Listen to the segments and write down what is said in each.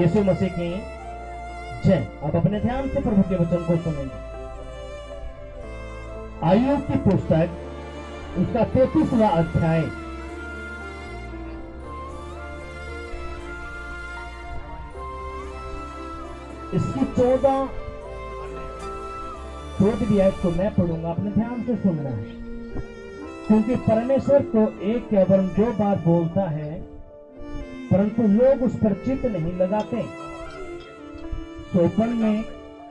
यीशु मसीह की जय। अब अपने ध्यान से प्रभु के वचन को सुनेंगे। आयुब की पुस्तक उसका 33वां अध्याय इसकी 14वीं आयत को मैं पढ़ूंगा, अपने ध्यान से सुनना है। क्योंकि परमेश्वर तो एक या वरन 2 बार बोलता है, परंतु लोग उस पर चित्त नहीं लगाते। सोपन में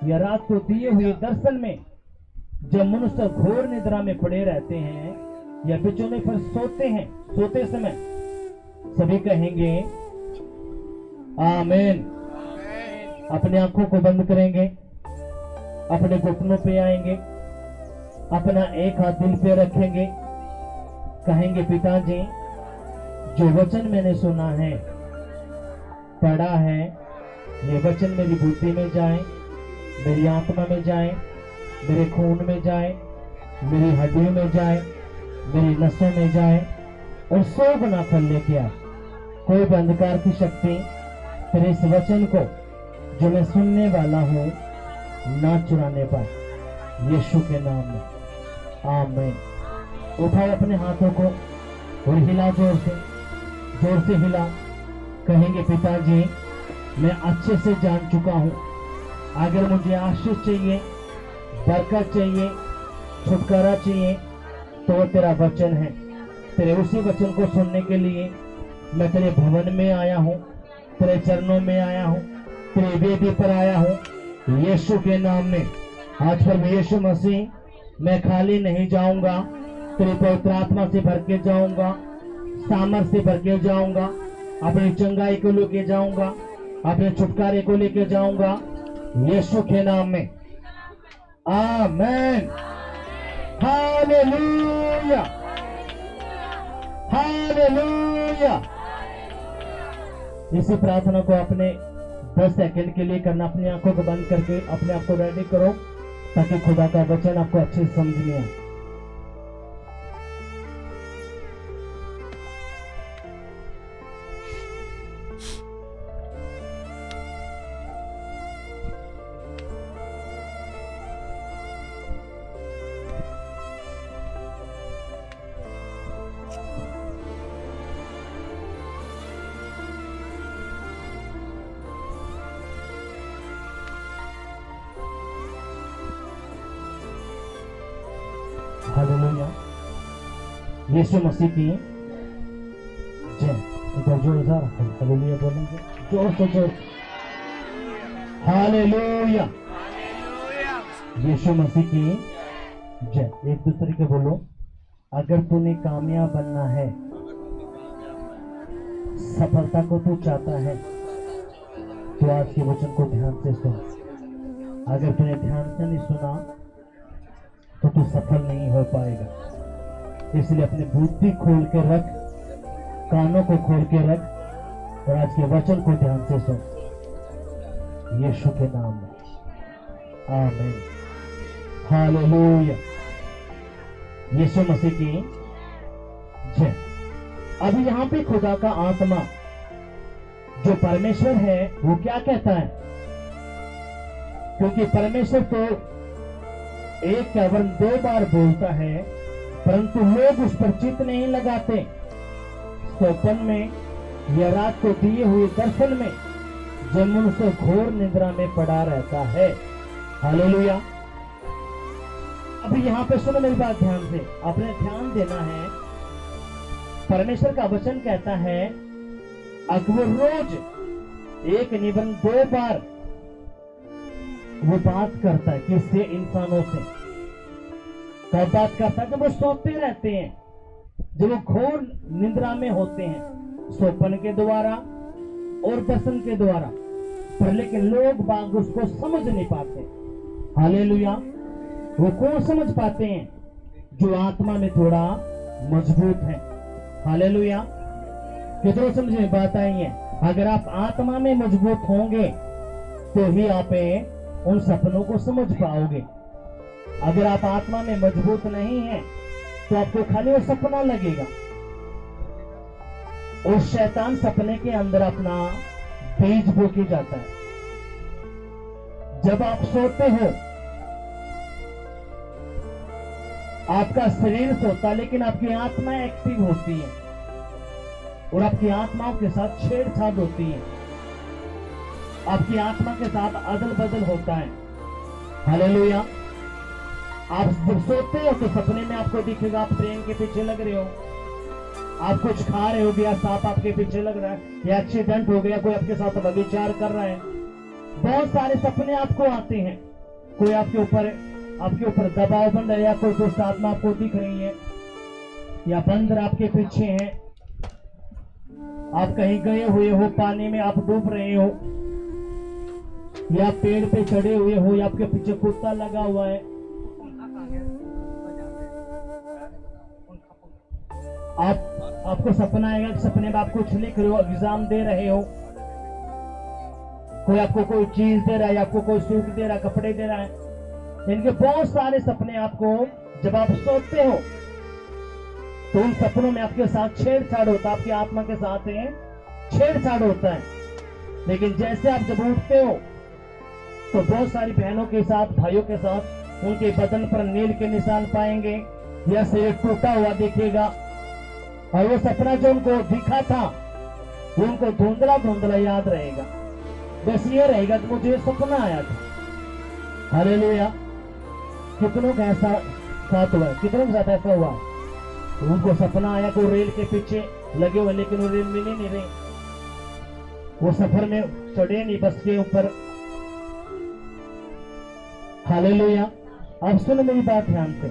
या रात को दिए हुए दर्शन में जब मनुष्य घोर निद्रा में पड़े रहते हैं या बिछौने पर सोते हैं, सोते समय सभी कहेंगे आमीन। अपने आंखों को बंद करेंगे, अपने घुटनों पे आएंगे, अपना एक हाथ दिल पे रखेंगे, कहेंगे पिताजी जो वचन मैंने सुना है, पढ़ा है, ये वचन मेरी बुद्धि में जाए, मेरी आत्मा में जाए, मेरे खून में जाए, मेरी हड्डियों में जाए, मेरी नसों में जाए और 100 गुना फल लेके आए। कोई भी अंधकार की शक्ति तेरे इस वचन को जो मैं सुनने वाला हूं ना चुराने पाए, यीशु के नाम में आमीन। उठाओ अपने हाथों को और हिला, जोर से हिला। कहेंगे पिताजी मैं अच्छे से जान चुका हूं, अगर मुझे आशीष चाहिए, बरकत चाहिए, छुटकारा चाहिए तो वो तेरा वचन है। तेरे उसी वचन को सुनने के लिए मैं तेरे भवन में आया हूं, तेरे चरणों में आया हूं, तेरे वेदी पर आया हूं यीशु के नाम में। आज प्रभु यीशु मसीह मैं खाली नहीं जाऊंगा, तेरे पवित्र आत्मा से भर के जाऊंगा, सामर्थ से भर के जाऊंगा, अपनी चंगाई को लेके जाऊंगा, अपने छुटकारे को लेके जाऊंगा यीशु के नाम में आमीन। Hallelujah, hallelujah. इसी प्रार्थना को अपने 10 सेकंड के लिए करना। अपनी आंखों को बंद करके अपने आप को रेडी करो ताकि खुदा का वचन आपको अच्छे से समझ में आए। हालेलुया, यीशु मसीह की जय। इधर जोरदार हालेलुया बोलेंगे, जोर से जोर। हालेलुया, यीशु मसीह की जय। एक दूसरे के बोलो, अगर तूने कामयाब बनना है, सफलता को तू चाहता है तो आज के वचन को ध्यान से सुन। अगर तूने ध्यान से नहीं सुना तो तू सफल नहीं हो पाएगा। इसलिए अपनी बुद्धि खोल के रख, कानों को खोल के रख और आज के वचन को ध्यान से सुन यीशु के नाम में आमीन। हालेलुया, यीशु मसीह की जय। अभी यहाँ पे खुदा का आत्मा जो परमेश्वर है वो क्या कहता है? क्योंकि परमेश्वर तो एक या वरन 2 बार बोलता है, परंतु लोग उस पर चित्त नहीं लगाते। सोपन में या रात को दिए हुए दर्शन में जब मनुष्य घोर निद्रा में पड़ा रहता है। हालेलुया। अभी यहाँ पे सुनो मेरी बात ध्यान से, अपने ध्यान देना है। परमेश्वर का वचन कहता है अगर वो रोज एक नहीं वरन 2 बार वो बात करता है, किससे? इंसानों से। कब बात करता है? जब वो सोते रहते हैं, जब वो घोर निद्रा में होते हैं, सोपन के द्वारा और दर्शन के द्वारा। पर लेकिन लोग बाग उसको समझ नहीं पाते। हालेलुया। वो कौन समझ पाते हैं? जो आत्मा में थोड़ा मजबूत है। हालेलुया। कितनों समझ में बात आई है? अगर आप आत्मा में मजबूत होंगे तो ही आप उन सपनों को समझ पाओगे। अगर आप आत्मा में मजबूत नहीं हैं तो आपको खाली वो सपना लगेगा और शैतान सपने के अंदर अपना बीज बो के जाता है। जब आप सोते हो आपका शरीर सोता, लेकिन आपकी आत्मा एक्टिव होती है और आपकी आत्माओं के साथ छेड़छाड़ होती है, आपकी आत्मा के साथ अदल बदल होता है। हालेलुया। आप जब सोते हो तो सपने में आपको दिखेगा आप ट्रेन के पीछे लग रहे हो, आप कुछ खा रहे हो, या सांप आपके पीछे लग रहा है, या एक्सीडेंट हो गया, कोई आपके साथ व्यभिचार कर रहा है। बहुत सारे सपने आपको आते हैं, कोई आपके ऊपर दबाव बन रहा है, या कोई दुष्ट आत्मा आपको दिख रही है, या बंदर आपके पीछे है, आप कहीं गए हुए हो, पानी में आप डूब रहे हो, या पेड़ पे चढ़े हुए हो, या आपके पीछे कुत्ता लगा हुआ है। आपको सपना आएगा कि सपने में आप कुछ लिख रहे हो, एग्जाम दे रहे हो, कोई आपको कोई चीज दे रहा है, आपको कोई सूट दे रहा है, कपड़े दे रहा है। इनके बहुत सारे सपने आपको जब आप सोते हो तो उन सपनों में आपके साथ छेड़छाड़ होता है, आपकी आत्मा के साथ छेड़छाड़ होता है। लेकिन जैसे आप जब उठते हो तो बहुत सारी बहनों के साथ, भाइयों के साथ उनके बदन पर नील के निशान पाएंगे, या शरीर टूटा हुआ दिखेगा, और वो सपना जो उनको दिखा था वो उनको धुंधला धुंधला याद रहेगा। बस ये रहेगा कि मुझे सपना आया था। हालेलुया। कितनों का ऐसा साथ हुआ, कितनों के साथ ऐसा हुआ, उनको सपना आया कि रेल के पीछे लगे हुए, लेकिन वो रेल मिली नहीं रही, वो सफर में चढ़े नहीं बस के ऊपर। हालेलुया। अब सुन मेरी बात ध्यान से,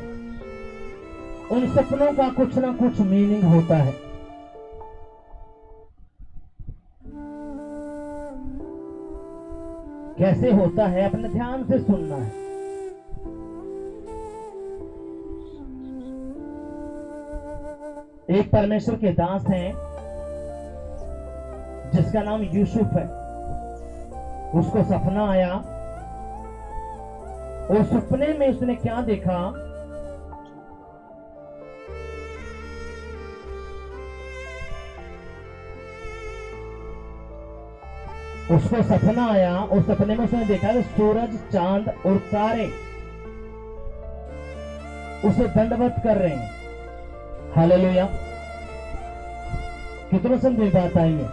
उन सपनों का कुछ ना कुछ मीनिंग होता है। कैसे होता है अपने ध्यान से सुनना है। एक परमेश्वर के दास हैं जिसका नाम यूसुफ है। उसको सपना आया और सपने में उसने क्या देखा, उसको सपना आया और सपने में उसने देखा कि सूरज, चांद और तारे उसे दंडवत कर रहे हैं। हालेलुया। कितनों समझ बात आई है।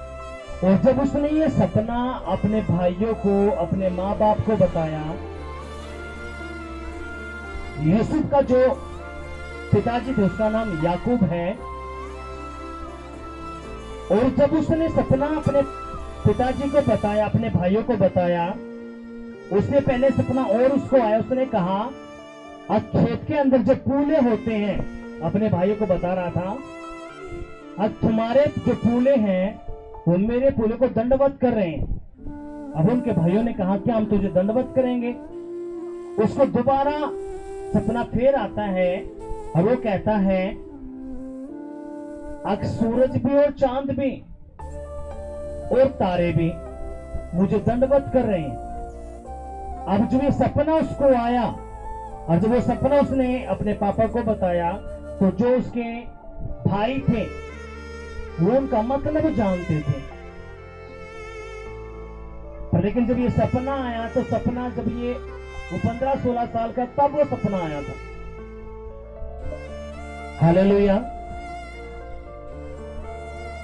और जब उसने ये सपना अपने भाइयों को, अपने माँ बाप को बताया, यूसुफ का जो पिताजी थे उसका नाम याकूब है, और जब उसने सपना अपने पिताजी को बताया, अपने भाइयों को बताया, उसने पहले सपना और उसको आया, उसने कहा अब खेत के अंदर जो पूले होते हैं, अपने भाइयों को बता रहा था, अब तुम्हारे जो पूले हैं वो मेरे पूले को दंडवत कर रहे हैं। अब उनके भाइयों ने कहा कि हम तुझे दंडवत करेंगे। उसको दोबारा सपना फिर आता है और वो कहता है अब सूरज भी और चांद भी और तारे भी मुझे दंडवत कर रहे हैं। अब जो ये सपना उसको आया और जब वो सपना उसने अपने पापा को बताया तो जो उसके भाई थे वो उनका मतलब जानते थे, पर लेकिन जब ये सपना आया तो सपना जब ये वो 15-16 साल का तब वो सपना आया था। हालेलुया।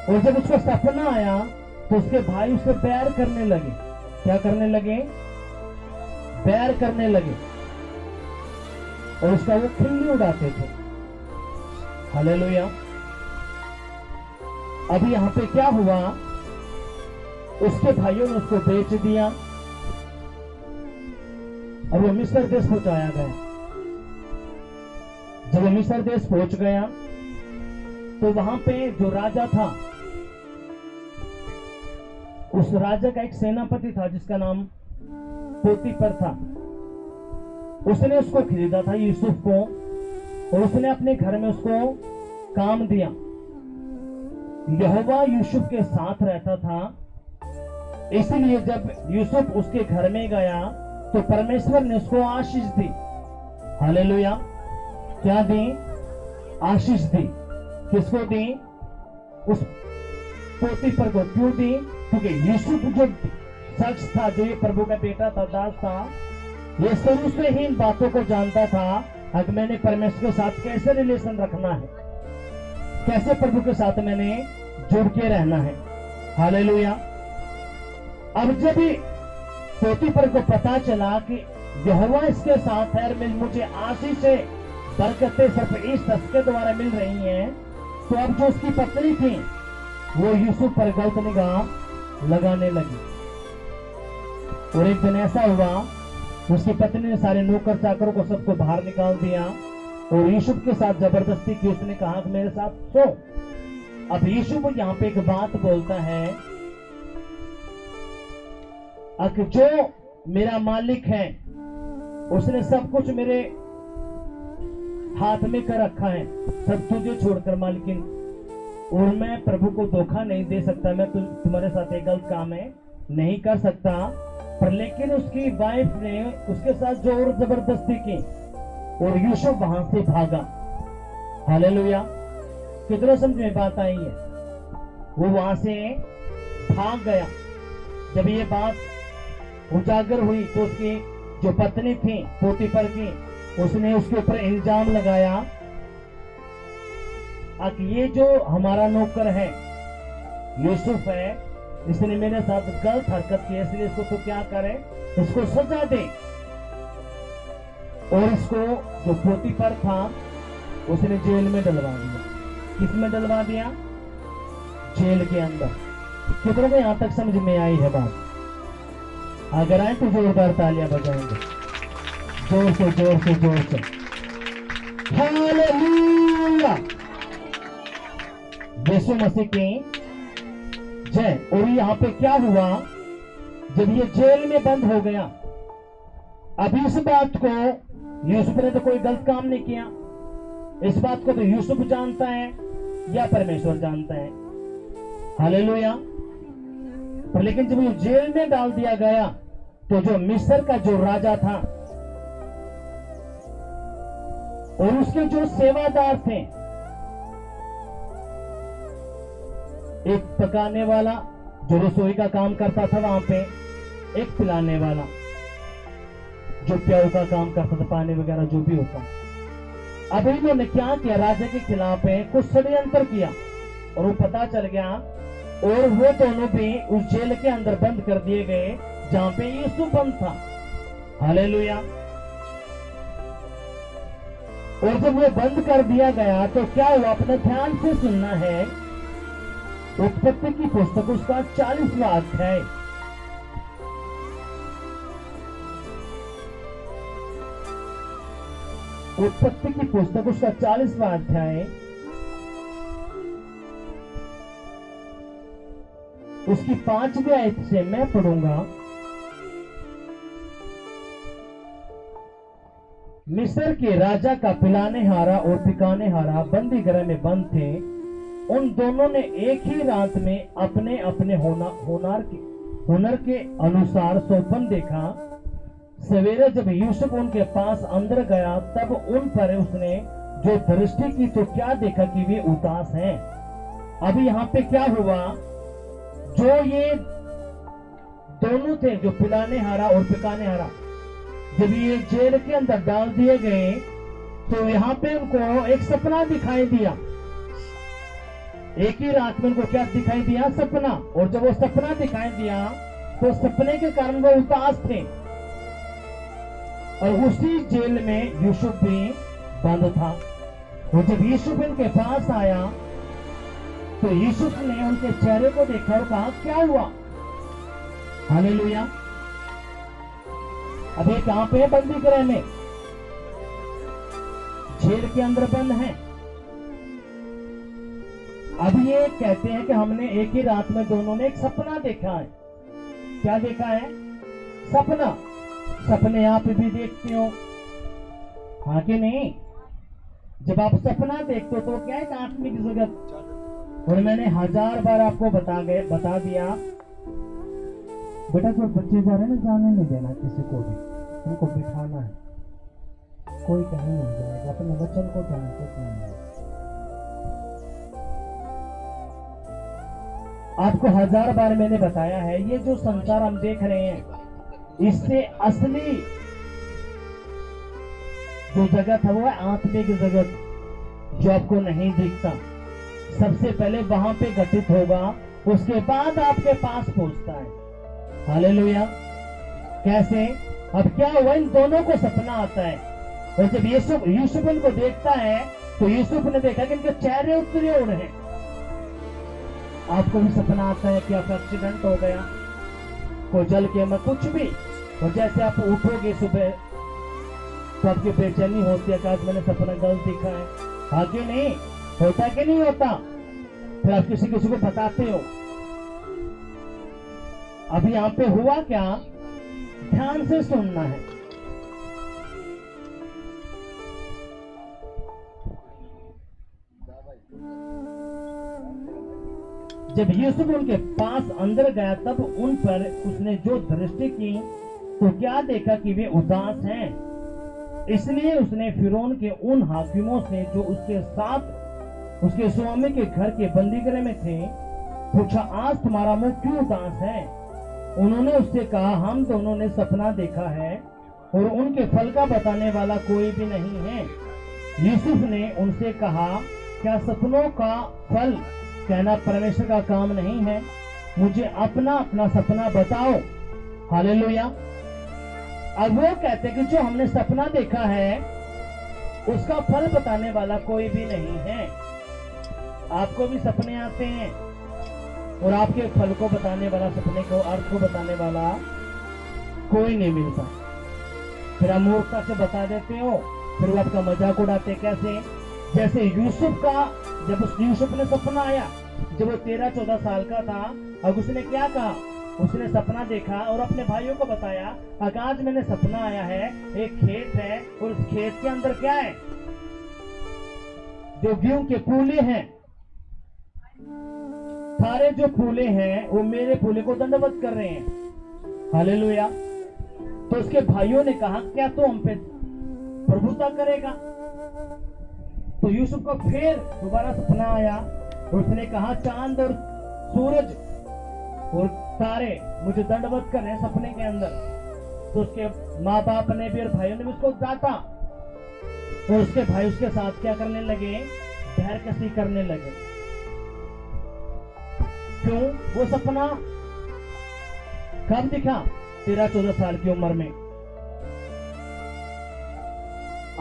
और जब उसको सपना आया तो उसके भाई उससे बैर करने लगे। क्या करने लगे? बैर करने लगे और उसका वो खिल्ली उड़ाते थे। हालेलुया। अभी यहां पे क्या हुआ, उसके भाइयों ने उसको बेच दिया और वो मिस्र देश पहुंचाया गया। जब वो मिस्र देश पहुंच गया तो वहां पे जो राजा था, उस राजा का एक सेनापति था जिसका नाम पोतीफर था। उसने उसको खरीदा था यूसुफ को और उसने अपने घर में उसको काम दिया। यहोवा यूसुफ के साथ रहता था, इसलिए जब यूसुफ उसके घर में गया तो परमेश्वर ने उसको आशीष दी। हालेलुया। क्या दी? आशीष दी। किसको दी? पोतीफर को क्यों दी? क्योंकि यूसुफ जो शख्स था, जो ये प्रभु का बेटा था, दास था, ये शुरू से ही इन बातों को जानता था। अगर मैंने परमेश्वर के साथ कैसे रिलेशन रखना है, कैसे प्रभु के साथ मैंने जुड़ के रहना है। हालेलुया। अब जब पोतीफर को पता चला कि यहोवा इसके साथ है और मुझे आशीष से बरकतें सिर्फ इस शख्स के द्वारा मिल रही हैं, तो अब जो उसकी पत्नी थी वो यूसुफ पर गलत निगाह लगाने लगी। और एक दिन ऐसा हुआ, उसकी पत्नी ने सारे नौकर चाकरों को सबको बाहर निकाल दिया और यूसुफ के साथ जबरदस्ती की। उसने कहा कि मेरे साथ सो। अब यूसुफ यहाँ पे एक बात बोलता है, कि जो मेरा मालिक है उसने सब कुछ मेरे हाथ में कर रखा है, सब तुझे छोड़कर मालिकिन, और मैं प्रभु को धोखा नहीं दे सकता, मैं तुम्हारे साथ एक गलत काम है नहीं कर सकता। पर लेकिन उसकी वाइफ ने उसके साथ जोर जबरदस्ती की और यूसुफ वहां से भागा। हालेलुया। कितना समझ में बात आई है? वो वहां से भाग गया। जब ये बात उजागर हुई तो उसकी जो पत्नी थी पोतीफर की, उसने उसके ऊपर इल्जाम लगाया कि ये जो हमारा नौकर है यूसुफ है, इसने मेरे साथ गलत हरकत की, इसलिए इसको तो क्या करे, इसको सजा दे। और इसको जो पोतीफर था उसने जेल में डलवा दिया। किस में डलवा दिया? जेल के अंदर। कितनों को यहां तक समझ में आई है बात? अगर आए तो जोरदार तालियां बजाएंगे, जोर से जोर से जोर से। हालेलुया। यीशु मसीह की जय। और यहाँ पे क्या हुआ, जब ये जेल में बंद हो गया, अब इस बात को यूसुफ ने तो कोई गलत काम नहीं किया, इस बात को तो यूसुफ जानता है या परमेश्वर जानता है। हालेलुया। पर लेकिन जब ये जेल में डाल दिया गया तो जो मिस्र का जो राजा था और उसके जो सेवादार थे, एक पकाने वाला जो रसोई का काम करता था वहां पे, एक पिलाने वाला जो प्याऊ का काम करता था, पानी वगैरह जो भी होता। अब इन्होंने क्या किया, राजा के खिलाफ कुछ षड्यंत्र किया और वो पता चल गया और वो दोनों भी उस जेल के अंदर बंद कर दिए गए जहां पे यूसुफ बंद था। हालेलुया। और जब वो बंद कर दिया गया तो क्या हुआ, अपना ध्यान से सुनना है। उत्पत्ति की पुस्तक उसका 40वां अध्याय, उत्पत्ति की पुस्तक उसका 40वां अध्याय, उसकी 5वीं आयत से मैं पढ़ूंगा। मिस्र के राजा का पिलाने हारा और पिकाने हारा बंदी गृह में बंद थे। उन दोनों ने एक ही रात में अपने अपने हुनर के अनुसार सोपन देखा। सवेरे जब यूसुफ उनके पास अंदर गया तब उन पर उसने जो दृष्टि की तो क्या देखा कि वे उदास हैं। अभी यहाँ पे क्या हुआ, जो ये दोनों थे जो पिलाने हारा और पिकाने हारा, जब ये जेल के अंदर डाल दिए गए तो यहाँ पे उनको एक सपना दिखाई दिया। एक ही रात में उनको क्या दिखाई दिया? सपना। और जब वो सपना दिखाई दिया तो सपने के कारण वो उदास थे। और उसी जेल में यूसुफ भी बंद था। और जब यूसुफ इनके पास आया तो यूसुफ ने उनके चेहरे को देखा और कहा, क्या हुआ? हालेलुया। अब ये कहां पे है? बंदी गृह में, जेल के अंदर बंद है। अब ये कहते हैं कि हमने एक ही रात में दोनों ने एक सपना देखा है। क्या देखा है? सपना। सपने आप भी देखते हो, हाँ कि नहीं? जब आप सपना देखते हो तो क्या है? आत्मिक जगत। और मैंने 1000 बार आपको बता दिया, बेटा जो बच्चे जा रहे हैं ना, जाने नहीं देना किसी को भी, उनको बिठाना है, कोई कहीं नहीं जाएगा, अपने वचन को ध्यान से सुनना है। आपको 1000 बार मैंने बताया है, ये जो संसार हम देख रहे हैं, इससे असली जो जगत है वो है आत्मिक जगत, जो आपको नहीं दिखता। सबसे पहले वहां पे घटित होगा, उसके बाद आपके पास पहुंचता है। हालेलुया। कैसे? अब क्या हुआ, इन दोनों को सपना आता है, और जब यूसुफ उनको देखता है तो यूसुफ ने देखा कि इनके चेहरे उतरे हुए हैं। आपको भी सपना आता है कि आपका एक्सीडेंट हो गया, कोई जल के मत कुछ भी, और जैसे आप उठोगे सुबह तो आपकी बेचैनी होती है कि आज मैंने सपना गलत देखा है। हाँ कि नहीं? होता कि नहीं होता? फिर आप किसी को बताते हो। अभी यहां पे हुआ क्या, ध्यान से सुनना है। जब यूसुफ उनके पास अंदर गया तब उन पर उसने जो दृष्टि की तो क्या देखा कि वे उदास हैं। इसलिए उसने फिरौन के उन हाकिमों से जो उसके साथ उसके स्वामी के घर के बंदीगृह में थे पूछा, आज तुम्हारा मुंह क्यों उदास है? उन्होंने उससे कहा, हम दोनों ने सपना देखा है और उनके फल का बताने वाला कोई भी नहीं है। यूसुफ ने उनसे कहा, क्या सपनों का फल कहना परमेश्वर का काम नहीं है? मुझे अपना अपना सपना बताओ। हालेलुया। अब वो कहते कि जो हमने सपना देखा है उसका फल बताने वाला कोई भी नहीं है। आपको भी सपने आते हैं और आपके फल को बताने वाला, सपने को अर्थ को बताने वाला कोई नहीं मिलता। फिर आप मूर्खता से बता देते हो, फिर वो आपका मजाक उड़ाते। कैसे? जैसे यूसुफ का, जब उस यूसुफ ने सपना आया, जब वो 13-14 साल का था, अब उसने क्या कहा, उसने सपना देखा और अपने भाइयों को बताया, आज मैंने सपना आया है, एक खेत है और उस खेत के अंदर क्या है, जो गेहूं के पूले हैं, सारे जो पूले हैं वो मेरे पूले को दंडवत कर रहे हैं। हालेलुया। तो उसके भाइयों ने कहा, क्या तू हम पे प्रभुता करेगा? तो यूसुफ को फिर दोबारा सपना आया, उसने कहा, चांद और सूरज और तारे मुझे दंडवत कर रहे हैं सपने के अंदर। तो उसके माँ बाप ने भी और भाइयों ने भी उसको डांटा, और उसके भाई उसके साथ क्या करने लगे, बहरकसी करने लगे। क्यों? वो सपना कब दिखा? 13-14 साल की उम्र में।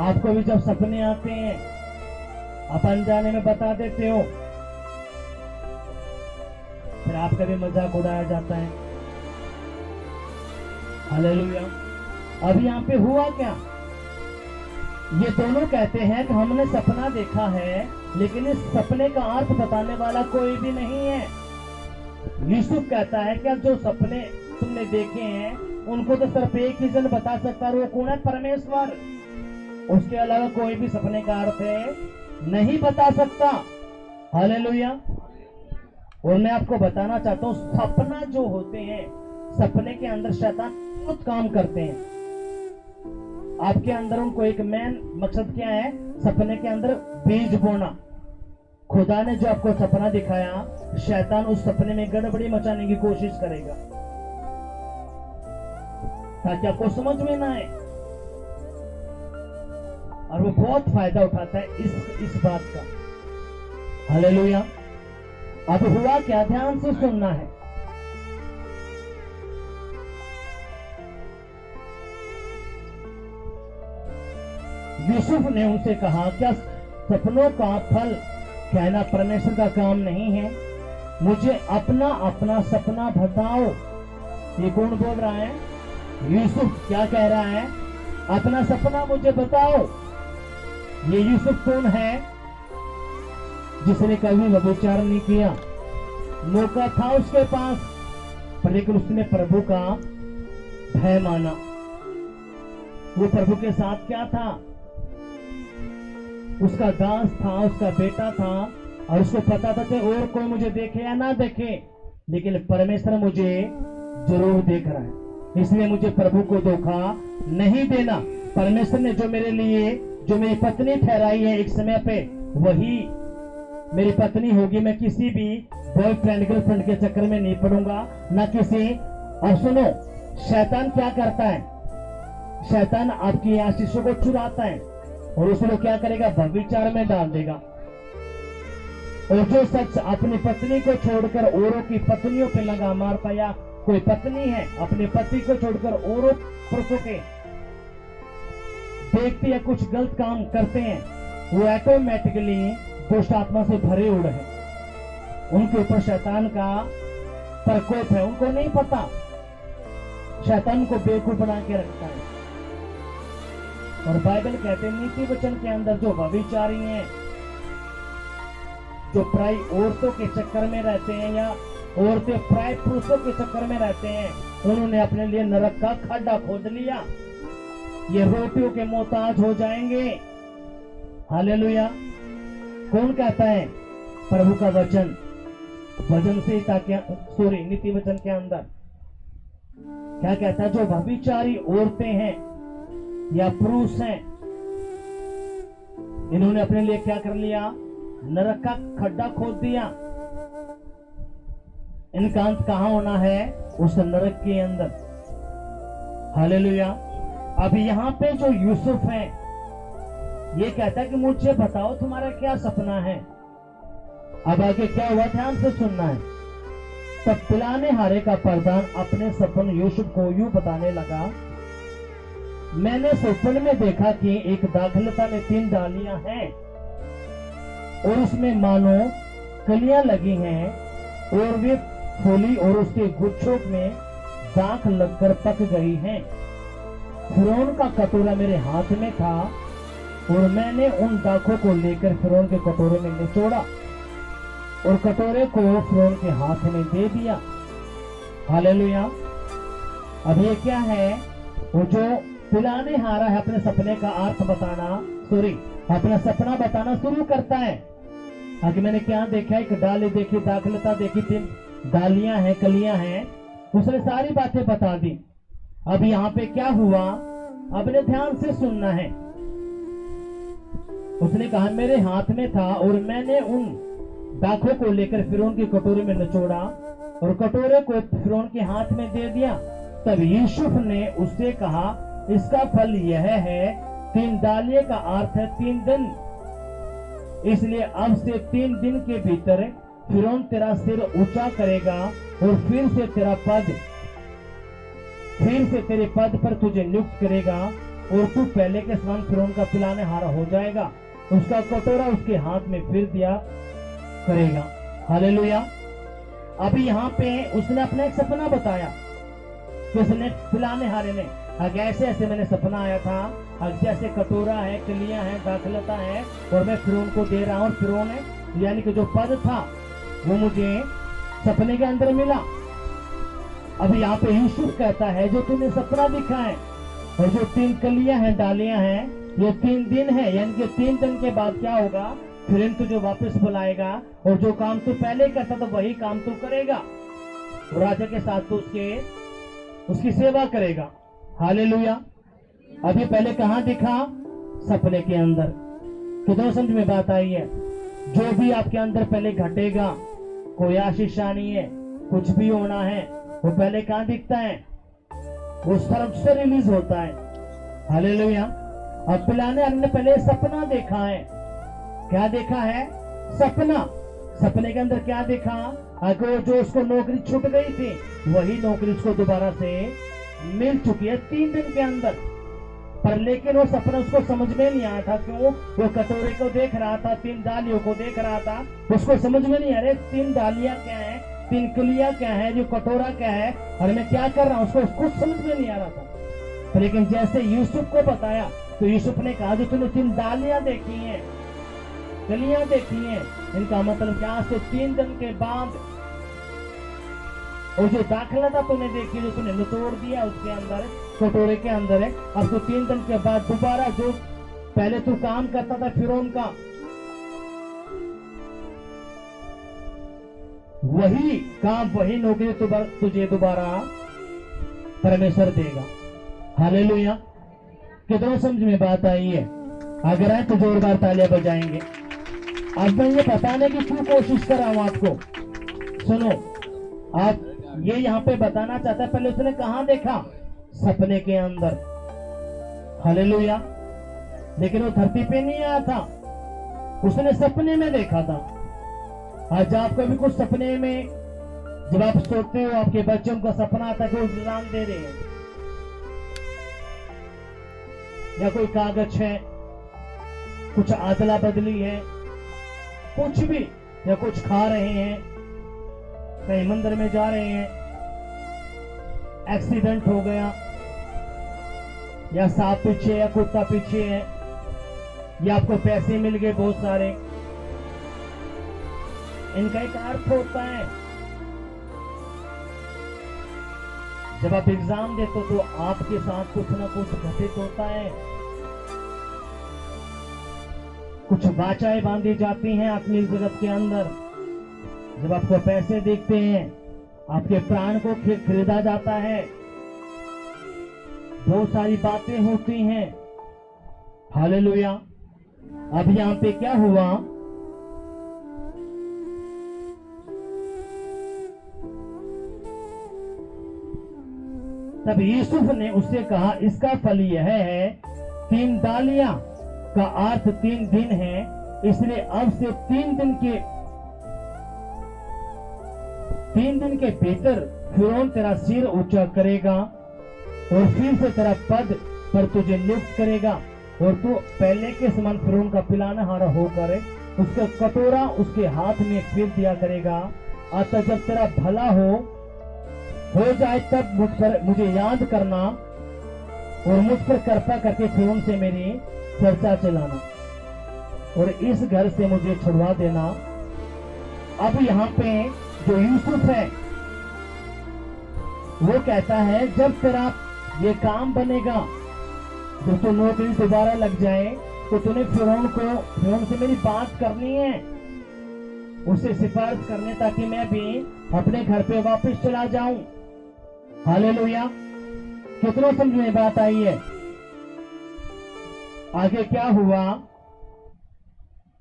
आपको भी जब सपने आते हैं आप अनजाने में बता देते हो, फिर आपका भी मजाक उड़ाया जाता है। हालेलुया। अब यहाँ पे हुआ क्या, ये दोनों कहते हैं कि हमने सपना देखा है लेकिन इस सपने का अर्थ बताने वाला कोई भी नहीं है। यूसुफ कहता है कि जो सपने तुमने देखे हैं उनको तो सिर्फ एक ही जन बता सकता है, वो कौन है? परमेश्वर। उसके अलावा कोई भी सपने का अर्थ है नहीं बता सकता। हालेलुया। और मैं आपको बताना चाहता हूं, सपना जो होते हैं, सपने के अंदर शैतान बहुत काम करते हैं। आपके अंदर उनको एक मेन मकसद क्या है, सपने के अंदर बीज बोना। खुदा ने जो आपको सपना दिखाया, शैतान उस सपने में गड़बड़ी मचाने की कोशिश करेगा ताकि आपको समझ में ना आए, और वो बहुत फायदा उठाता है इस बात का। हालेलुया। अब हुआ क्या, ध्यान से सुनना है। यूसुफ ने उनसे कहा, क्या सपनों का फल कहना परमेश्वर का काम नहीं है? मुझे अपना अपना सपना बताओ। ये कौन बोल रहा है? यूसुफ क्या कह रहा है? अपना सपना मुझे बताओ। ये यूसुफ कौन है? जिसने कभी व्यभिचार नहीं किया, मौका था उसके पास, पर लेकिन उसने प्रभु का भय माना। वो प्रभु के साथ क्या था, उसका दास था, उसका बेटा था, और उसको पता था कि और कोई मुझे देखे या ना देखे, लेकिन परमेश्वर मुझे जरूर देख रहा है, इसलिए मुझे प्रभु को धोखा नहीं देना। परमेश्वर ने जो मेरे लिए, जो मेरी पत्नी ठहराई है एक समय पे, वही मेरी पत्नी होगी, मैं किसी भी बॉयफ्रेंड गर्लफ्रेंड के चक्कर में नहीं पड़ूंगा, ना किसी। और सुनो, शैतान क्या करता है? शैतान आपकी आशीषों को चुराता है और उसको क्या करेगा? व्यभिचार में डाल देगा। और जो शख्स अपनी पत्नी को छोड़कर औरों की पत्नियों पे लगा मारता, या कोई पत्नी है अपने पति को छोड़कर औरों पुरुषों के देखते या कुछ गलत काम करते हैं, वो ऑटोमेटिकली दुष्ट आत्मा से भरे उड़ है। उनके ऊपर शैतान का प्रकोप है, उनको नहीं पता। शैतान को बेवकूफ बना के रखता है। और बाइबल कहते हैं नीति वचन के अंदर जो व्यभिचारी हैं, जो प्राय औरतों के चक्कर में रहते हैं या औरतें प्राय पुरुषों के चक्कर में रहते हैं, उन्होंने अपने लिए नरक का खड्डा खोद लिया। ये रोटियों के मोहताज हो जाएंगे। हालेलुया। कौन कहता है? प्रभु का वचन, भजन संहिता के नीति वचन के अंदर क्या कहता है? जो व्यभिचारी औरतें हैं या पुरुष हैं, इन्होंने अपने लिए क्या कर लिया? नरक का खड्डा खोद दिया। इनका अंत कहां होना है? उस नरक के अंदर। हालेलुया। अभी यहां पे जो यूसुफ है, ये कहता है कि मुझे बताओ तुम्हारा क्या सपना है। अब आगे क्या हुआ, ध्यान से सुनना है। तब पिलाने हारे का प्रधान अपने सपन यूसुफ को यूं बताने लगा, मैंने सपन में देखा कि एक दाखलता में 3 डालियां हैं और उसमें मानो कलियां लगी हैं और वे फूली और उसके गुच्छों में दाख लगकर पक गई हैं। फिरौन का कटोरा मेरे हाथ में था और मैंने उन दाखों को लेकर फिरौन के कटोरे में निचोड़ा और कटोरे को फिरौन के हाथ में दे दिया। हालेलुया। अब ये क्या है? वो जो पिलाने हारा है अपने सपने का अर्थ बताना, अपना सपना बताना शुरू करता है। आगे मैंने क्या देखा? एक डाली देखी, दाखलता देखी, 3 डालियां हैं, कलियां हैं, उसने सारी बातें बता दी। अब यहाँ पे क्या हुआ? अपने ध्यान से सुनना है। उसने कहा मेरे हाथ में था और मैंने उन दाखों को लेकर फिरौन की कटोरे में निचोड़ा और कटोरे को फिरौन के हाथ में दे दिया। तब यूसुफ ने उससे कहा, इसका फल यह है, 3 डालियों का अर्थ है 3 दिन। इसलिए अब से 3 दिन के भीतर फिरौन तेरा सिर ऊंचा करेगा और फिर से तेरे पद पर तुझे नियुक्त करेगा और तू पहले के समान फिरौन का पिलाने हारा हो जाएगा। उसका कटोरा उसके हाथ में फिर दिया करेगा। हालेलुया। अभी यहाँ पे उसने अपना एक सपना बताया। किसने? पिलाने हारे ने। ऐसे ऐसे मैंने सपना आया था, जैसे कटोरा है, कलियां हैं, दाखलता है और मैं फिरौन को दे रहा हूं। और फिरौन है यानी कि जो पद था वो मुझे सपने के अंदर मिला। अभी यहाँ पे यूसुफ कहता है जो तूने सपना दिखा है और जो 3 कलियां हैं, डालियां हैं, ये 3 दिन है, यानी कि 3 दिन के बाद क्या होगा? फिर तुझे वापस बुलाएगा और जो काम तू पहले करता था वही काम तू करेगा। राजा के साथ तू उसकी सेवा करेगा। हालेलुया। अभी पहले कहां दिखा? सपने के अंदर। कितनों समझ में बात आई है? जो भी आपके अंदर पहले घटेगा, कोई आशीष आनी है, कुछ भी होना है, वो पहले कहां दिखता है? वो सर्व से रिलीज होता है। हालेलुया। अब पिलाने हमने पहले सपना देखा है। क्या देखा है? सपना। सपने के अंदर क्या देखा? अगर जो उसको नौकरी छूट गई थी वही नौकरी उसको दोबारा से मिल चुकी है 3 दिन के अंदर। पर लेकिन वो सपना उसको समझ में नहीं आया था। क्यों? वो कटोरे को देख रहा था, 3 डालियों को देख रहा था, उसको समझ में नहीं आ रहा 3 डालियां क्या है, 3 कलियां क्या है, जो कटोरा क्या है और मैं क्या कर रहा हूं, उसको कुछ समझ में नहीं आ रहा था। लेकिन जैसे यूसुफ को बताया तो यूसुफ ने कहा जो तूने 3 डालियां देखी हैं, कलियां देखी हैं, इनका मतलब क्या? आज से 3 दिन के बाद और जो दाखलता तूने देखी, जो तूने निचोड़ दिया उसके अंदर, कटोरे के अंदर है, अब तो 3 दिन के बाद दोबारा जो पहले तू काम करता था फिरौन का, वही काम, वही नौकरी तुझे दोबारा परमेश्वर देगा। हालेलुया। कितनों समझ में बात आई है? अगर है तो जोरदार तालियां बजाएंगे। अब मैं ये बताने की क्यों कोशिश कर रहा हूं आपको, सुनो। आप ये यहाँ पे बताना चाहता है, पहले उसने कहां देखा? सपने के अंदर। हालेलुया। लेकिन वो धरती पे नहीं आया था, उसने सपने में देखा था। आज आपको भी कुछ सपने में, जब आप सोते हो, आपके बच्चों का सपना आता है कि वो एग्जाम दे रहे हैं, या कोई कागज है, कुछ आदला बदली है, कुछ भी, या कुछ खा रहे हैं, कहीं मंदिर में जा रहे हैं, एक्सीडेंट हो गया, या सांप पीछे या कुत्ता पीछे है, या आपको पैसे मिल गए बहुत सारे। इनका एक अर्थ होता है। जब आप एग्जाम देते हो तो आपके साथ कुछ ना कुछ घटित होता है, कुछ वाचाएं बांधी जाती हैं आत्मिक जगत के अंदर। जब आपको पैसे देखते हैं, आपके प्राण को खरीदा जाता है, बहुत सारी बातें होती हैं। हालेलुया। अब यहां पे क्या हुआ? तब यूसुफ ने उससे कहा, इसका फल यह है, 3 डालियां का अर्थ 3 दिन है, इसलिए अब से 3 दिन के भीतर फिरौन तेरा सिर ऊंचा करेगा और फिर से तेरा पद पर तुझे नियुक्त करेगा, और तू पहले के समान फिरौन का पिलाना हारा होकर उसका कटोरा उसके हाथ में फिर दिया करेगा। अतः जब तेरा भला हो जाए तब मुझे याद करना और मुझ पर कृपा करके फिरौन से मेरी चर्चा चलाना और इस घर से मुझे छुड़वा देना। अब यहाँ पे जो यूसुफ है वो कहता है, जब तेरा ये काम बनेगा, जब तो नौकरी दोबारा लग जाए, तो तूने फिरौन से मेरी बात करनी है, उसे सिफारिश करने, ताकि मैं भी अपने घर पे वापस चला जाऊं। हालेलुया। कितनों समझ में बात आई है? आगे क्या हुआ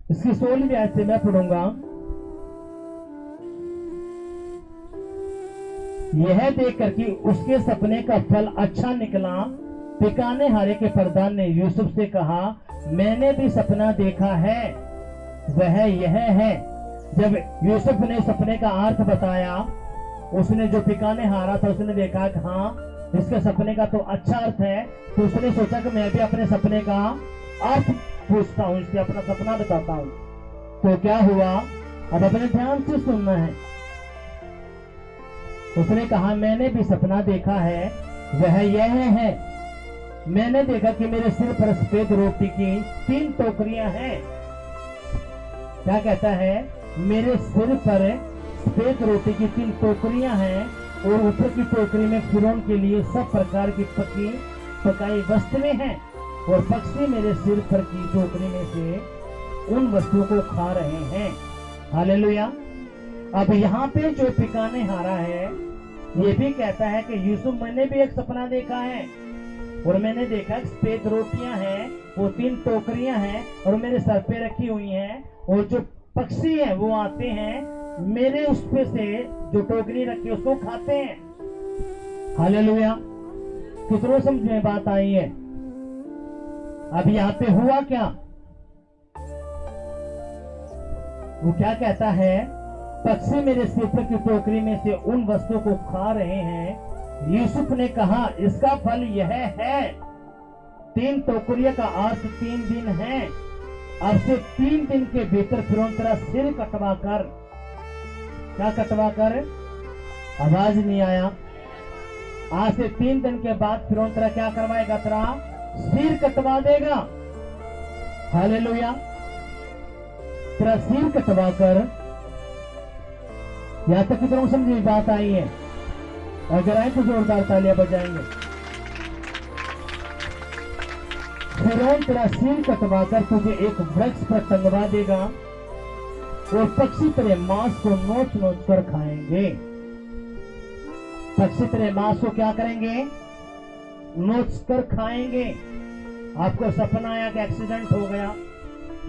इसकी 16वीं आयत से मैं पढ़ूंगा। यह देखकर कि उसके सपने का फल अच्छा निकला, पिकाने हारे के प्रधान ने यूसुफ से कहा, मैंने भी सपना देखा है, वह यह है। जब यूसुफ ने सपने का अर्थ बताया, उसने जो पिकाने हारा था उसने देखा कि हाँ, इसके सपने का तो अच्छा अर्थ है, तो उसने सोचा कि मैं भी अपने सपने का अर्थ पूछता हूं, इससे अपना सपना बताता हूं। तो क्या हुआ? अब अपने ध्यान से सुनना है। उसने कहा, मैंने भी सपना देखा है, वह यह है, मैंने देखा कि मेरे सिर पर सफेद रोटी की 3 टोकरियां हैं। क्या कहता है? मेरे सिर पर सफेद रोटी की 3 टोकरियां हैं, और ऊपर की टोकरी में फिरौन के लिए सब प्रकार की पकाई वस्तुएं हैं, और पक्षी मेरे सिर पर की टोकरी में से उन वस्तुओं को खा रहे हैं। हालेलुया। अब यहाँ पे जो पिकाने हारा है, ये भी कहता है कि यूसुफ, मैंने भी एक सपना देखा है, और मैंने देखा सफेद रोटियां हैं, वो 3 टोकरियां हैं, और मेरे सर पे रखी हुई हैं, और जो पक्षी है वो आते हैं, मेरे उस पे से जो टोकरी रखी उसको खाते हैं। हालेलुया। कितनों समझ में बात आई है? अब यहाँ पे हुआ क्या? वो क्या कहता है? पक्षी मेरे सिर पर की टोकरी में से उन वस्तुओं को खा रहे हैं। यूसुफ ने कहा, इसका फल यह है, 3 टोकरियों का अर्थ 3 दिन है। अब से 3 दिन के भीतर फिरौन तेरा सिर कटवा कर, क्या कटवा कर? आवाज नहीं आया। आज से 3 दिन के बाद फिरौन तेरा क्या करवाएगा? तेरा सिर कटवा देगा। हालेलुया। तेरा सिर कटवा कर, यहां तक कितनों समझी बात आई है? अगर आए तो जोरदार तालियां बजाएंगे। फिरौन तेरा सिर कटवाकर तुझे एक वृक्ष पर टंगवा देगा, और पक्षी तेरे मांस को नोच नोच कर खाएंगे। पक्षी तेरे मांस को क्या करेंगे? नोच कर खाएंगे। आपको सपना आया कि एक्सीडेंट हो गया,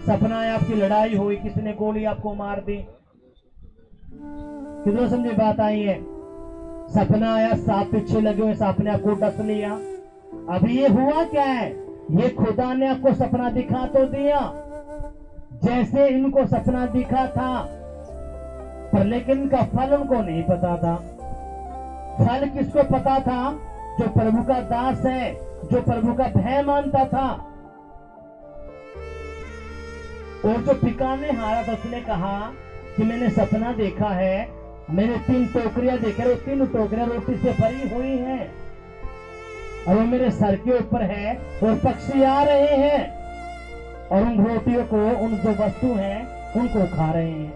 सपना आया आपकी लड़ाई हुई, किसी ने गोली आपको मार दी। कितना समझे बात आई है। सपना आया सांप पीछे लगे हुए, सांप ने आपको डस लिया। अभी ये हुआ क्या है, ये खुदा ने आपको सपना दिखा तो दिया जैसे इनको सपना दिखा था, पर लेकिन इनका फल उनको नहीं पता था। फल किसको पता था? जो प्रभु का दास है, जो प्रभु का भय मानता था। और जो ठिकाने हारा था उसने कहा कि मैंने सपना देखा है, मैंने 3 टोकरियां देखे, वो 3 टोकरियां रोटी से भरी हुई हैं और वो मेरे सर के ऊपर है और पक्षी आ रहे हैं और उन रोटियों को, उन जो वस्तु हैं उनको खा रहे हैं।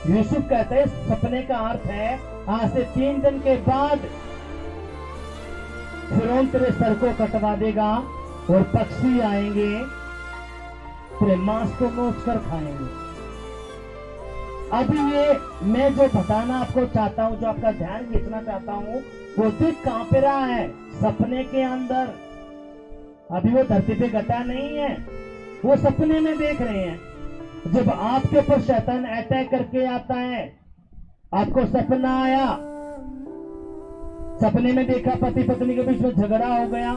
यूसुफ कहते हैं सपने का अर्थ है आज से 3 दिन के बाद फिरौन तेरे सर को कटवा देगा और पक्षी आएंगे तेरे मांस को नोच कर खाएंगे। अभी ये मैं जो बताना आपको चाहता हूं, जो आपका ध्यान खींचना चाहता हूं, वो दिख कहां पे रहा है? सपने के अंदर। अभी वो धरती पे घटा नहीं है, वो सपने में देख रहे हैं। जब आपके ऊपर शैतान अटैक करके आता है, आपको सपना आया, सपने में देखा पति पत्नी के बीच में झगड़ा हो गया,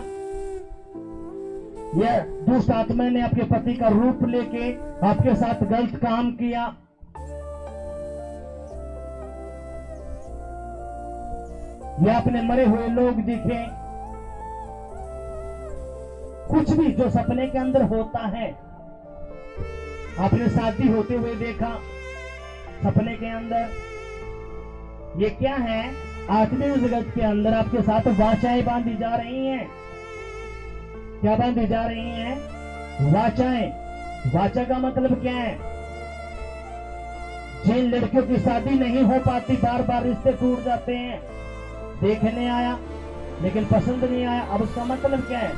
या दुष्ट आत्मा ने आपके पति का रूप लेके आपके साथ गलत काम किया, या अपने मरे हुए लोग दिखे, कुछ भी जो सपने के अंदर होता है। आपने शादी होते हुए देखा सपने के अंदर, ये क्या है? आत्मिक जगत के अंदर आपके साथ वाचाएं बांधी जा रही हैं। क्या बांधी जा रही हैं? वाचाएं। वाचा का मतलब क्या है? जिन लड़कियों की शादी नहीं हो पाती, बार बार रिश्ते टूट जाते हैं, देखने आया लेकिन पसंद नहीं आया, अब उसका मतलब क्या है?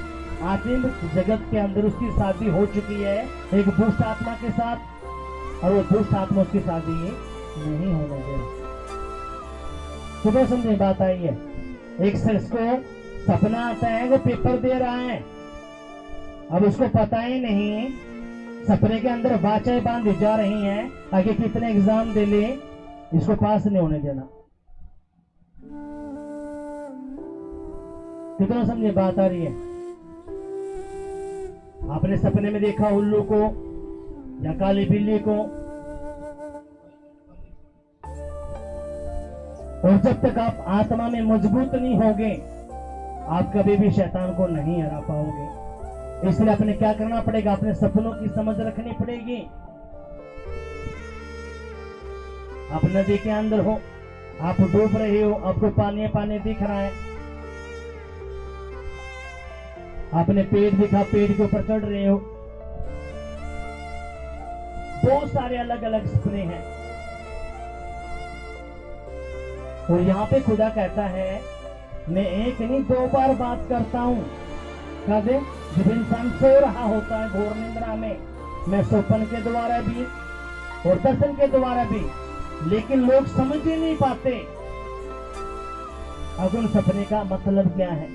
आत्मिक जगत के अंदर उसकी शादी हो चुकी है एक दुष्ट आत्मा के साथ और वो दुष्ट आत्मा उसकी शादी नहीं होने दे। सुबह समझे बात आई है। एक शख्स को सपना आता है, वो पेपर दे रहा है, अब उसको पता ही नहीं, सपने के अंदर वाचाएं बांधी जा रही हैं, आगे कितने एग्जाम दे ले, इसको पास नहीं होने देना। कितना समझे बात आ रही है। आपने सपने में देखा उल्लू को या काली बिल्ली को, और जब तक आप आत्मा में मजबूत नहीं होगे, आप कभी भी शैतान को नहीं हरा पाओगे। इसलिए आपने क्या करना पड़ेगा? अपने सपनों की समझ रखनी पड़ेगी। आप नदी के अंदर हो, आप डूब रहे हो, आपको पानी पानी दिख रहा है, आपने पेड़ दिखा, पेड़ के ऊपर चढ़ रहे हो, बहुत सारे अलग अलग सपने हैं। और यहाँ पे खुदा कहता है मैं एक नहीं 2 बार बात करता हूं। कहते जब इंसान सो रहा होता है घोर निद्रा में, मैं स्वप्न के द्वारा भी और दर्शन के द्वारा भी, लेकिन लोग समझ ही नहीं पाते अब उन सपने का मतलब क्या है।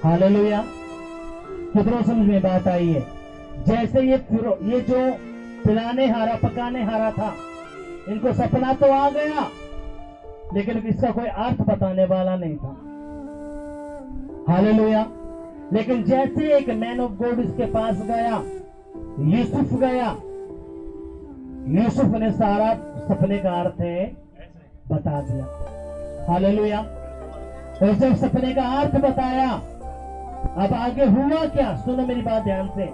हालेलुया। कितना समझ में बात आई है। जैसे ये जो पिलाने हारा पकाने हारा था, इनको सपना तो आ गया लेकिन इसका कोई अर्थ बताने वाला नहीं था। हालेलुया। लेकिन जैसे एक मैन ऑफ गॉड इसके पास गया, यूसुफ गया, यूसुफ ने सारा सपने का अर्थ है बता दिया। हालेलुया। और जब सपने का अर्थ बताया, अब आगे हुआ क्या? सुनो मेरी बात ध्यान से।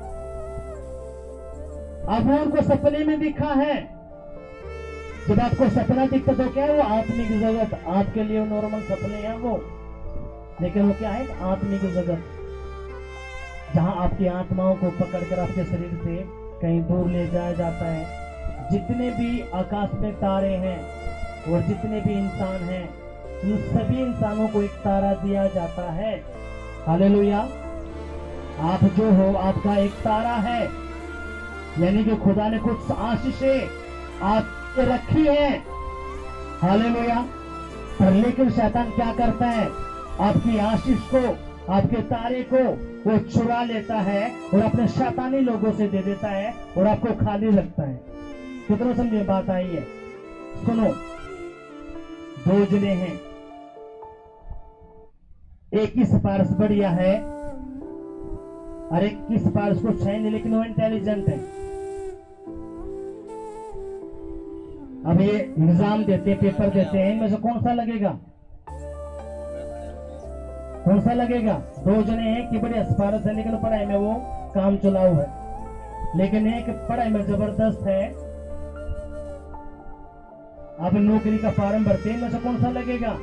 अब उनको सपने में दिखा है। जब आपको सपना दिखता तो क्या है? वो आत्मिक जगत, आपके लिए नॉर्मल सपने हैं वो, लेकिन वो क्या है? आत्मिक जगत, जहां आपकी आत्माओं को पकड़कर आपके शरीर से कहीं दूर ले जाया जाता है। जितने भी आकाश में तारे हैं और जितने भी इंसान हैं, उन सभी इंसानों को एक तारा दिया जाता है। हालेलुया। आप जो हो, आपका एक तारा है, यानी कि खुदा ने कुछ आशीषें आप रखी है। हालेलुया। पर लेकिन शैतान क्या करता है? आपकी आशीष को, आपके तारे को वो चुरा लेता है और अपने शैतानी लोगों से दे देता है और आपको खाली रखता है। कितना समझे बात आई है? सुनो, दो जने हैं, एक की सिफारिश बढ़िया है और एक की सिफारिश कुछ है नहीं, लेकिन वो इंटेलिजेंट है। अब ये एग्जाम देते हैं, पेपर देते हैं, इनमें से कौन सा लगेगा? कौन सा लगेगा? दो जने हैं कि बड़ी सिफारिश है लेकिन पढ़ाई में वो काम चलाऊ है, लेकिन एक पढ़ाई में जबरदस्त है। अब नौकरी का फॉर्म भरते हैं, इनमें से कौन सा लगेगा?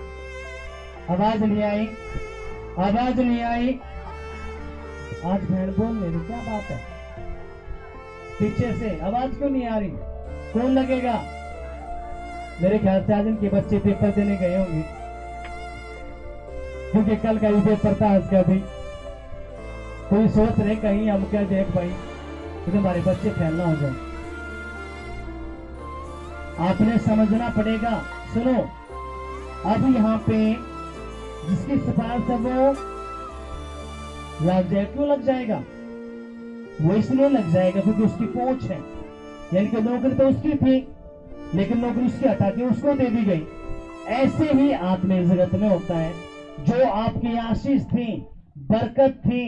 आवाज नहीं आई, आवाज नहीं आई। आज बहन बोल रही, क्या बात है? पीछे से आवाज क्यों नहीं आ रही? कौन लगेगा? मेरे ख्याल से आज इनके बच्चे पेपर देने गए होंगे, क्योंकि कल का ही पेपर था, आज का भी। कोई सोच रहे कहीं हम क्या देख भाई तो हमारे बच्चे फैलना हो जाए। आपने समझना पड़ेगा। सुनो, अब यहाँ पे जिसकी सिफारिश है वो लग जाए। क्यों लग जाएगा? वो इसलिए लग जाएगा क्योंकि उसकी पहुंच है, यानी कि नौकरी तो उसकी थी लेकिन नौकरी उसकी हटा के उसको दे दी गई। ऐसे ही आत्मिक जगत में होता है, जो आपकी आशीष थी, बरकत थी,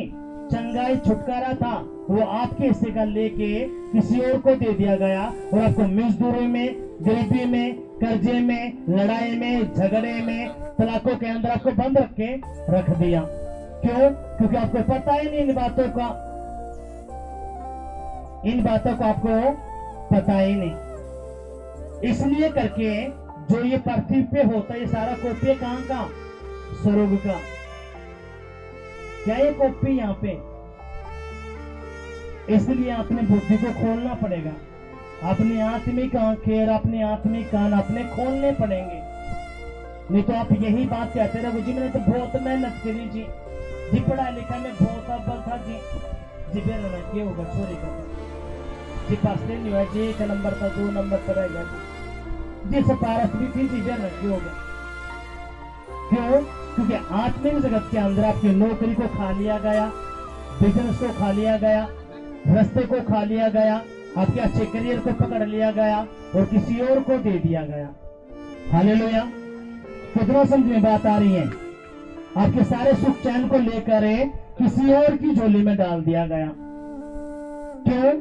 चंगाई, छुटकारा था, वो आपके हिस्से का लेके किसी और को दे दिया गया और आपको मजदूरी में, गरीबी में, कर्जे में, लड़ाई में, झगड़े में, तलाकों के अंदर आपको बंद रख दिया। क्यों? क्योंकि आपको पता ही नहीं इन बातों का, इन बातों को आपको पता ही नहीं। इसलिए करके जो ये पृथ्वी पे होता है, ये सारा कॉपी कहां का? स्वर्ग का। क्या ये कॉपी यहाँ पे? इसलिए अपने बुद्धि को खोलना पड़ेगा, अपनी आत्मिक आंखें और अपने आत्मिक कान अपने खोलने पड़ेंगे। नहीं तो आप यही बात कहते रहोगे, जी मैंने तो बहुत मेहनत करी जी पढ़ाई लिखा में बहुत अव्वल था जी बेरा क्या होगा, छोरी का जी पास नहीं हुआ जी, 1 नंबर था, 2 नंबर पर रहेगा जी सिफारिश भी थी जी बेरा क्या होगा। क्यों? क्योंकि आत्मिक जगत के अंदर आपकी नौकरी को खा लिया गया, बिजनेस को खा लिया गया, रास्ते को खा लिया गया, आपके अच्छे करियर को पकड़ लिया गया और किसी और को दे दिया गया। हालेलुया। कितना समझ में बात आ रही है? आपके सारे सुख चैन को लेकर किसी और की झोली में डाल दिया गया। क्यों?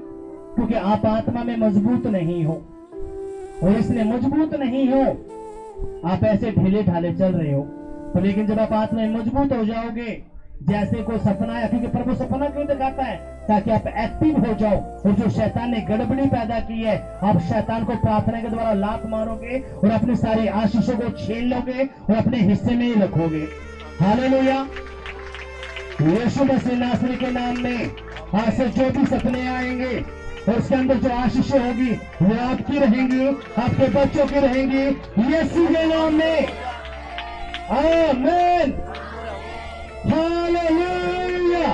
क्योंकि आप आत्मा में मजबूत नहीं हो, और इसलिए मजबूत नहीं हो आप ऐसे ढीले ढाले चल रहे हो। तो लेकिन जब आप आत्मा में मजबूत हो जाओगे, जैसे कोई सपना है, क्योंकि प्रभु सपना क्यों दिखाता है? ताकि आप एक्टिव हो जाओ, और जो शैतान ने गड़बड़ी पैदा की है, आप शैतान को प्रार्थना के द्वारा लात मारोगे और अपने सारे आशीषों को छीन लोगे और अपने हिस्से में ही रखोगे। हालेलुया। यीशु मसीह नासरी के नाम में आज से जो भी सपने आएंगे और उसके अंदर जो आशीषें होगी वो आपकी रहेंगी, आपके बच्चों की रहेंगी, यीशु के नाम में। आमीन। हालेलुया।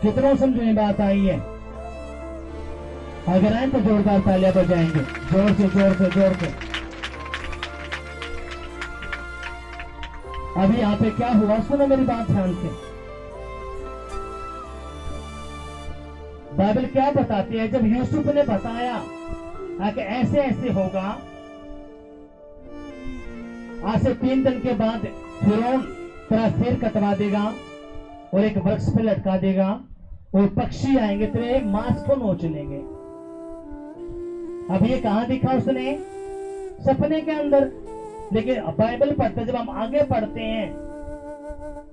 कितनों समझ में बात आई है? अगर आए तो जोरदार तालियां बजाएंगे, जोर से जोर से जोर से। अभी यहाँ पे क्या हुआ, सुनो मेरी बात ध्यान से। बाइबल क्या बताती है? जब यूसुफ ने बताया कि ऐसे ऐसे होगा, आज से 3 दिन के बाद फिरौन तेरा सिर कटवा देगा और एक वृक्ष पे लटका देगा और पक्षी आएंगे तेरे मांस को नोच लेंगे। अब ये कहां दिखा उसने? सपने के अंदर। लेकिन बाइबल पढ़ते जब हम आगे पढ़ते हैं,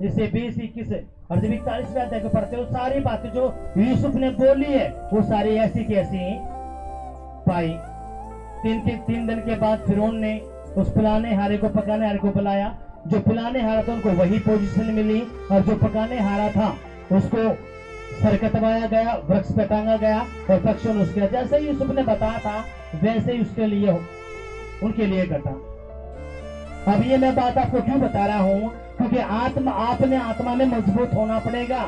जैसे 20, 21 और जब 41 अध्याय को पढ़ते हो, सारी बातें जो यूसुफ ने बोली है वो सारी ऐसी की ऐसी पाई। 3 दिन के बाद फिरौन ने उस पुराने हारे को, पकाने हारे को बुलाया। जो पुराने हारा था उनको वही पोजीशन मिली, और जो पकाने हारा था उसको सर कटवाया गया, वृक्ष पे टांगा गया और पक्षियों ने उसके जैसे ही यूसुफ ने बताया था वैसे ही उसके लिए उनके लिए घटा। अब ये मैं बात आपको क्यों बता रहा हूं? क्योंकि आपने आत्मा में मजबूत होना पड़ेगा।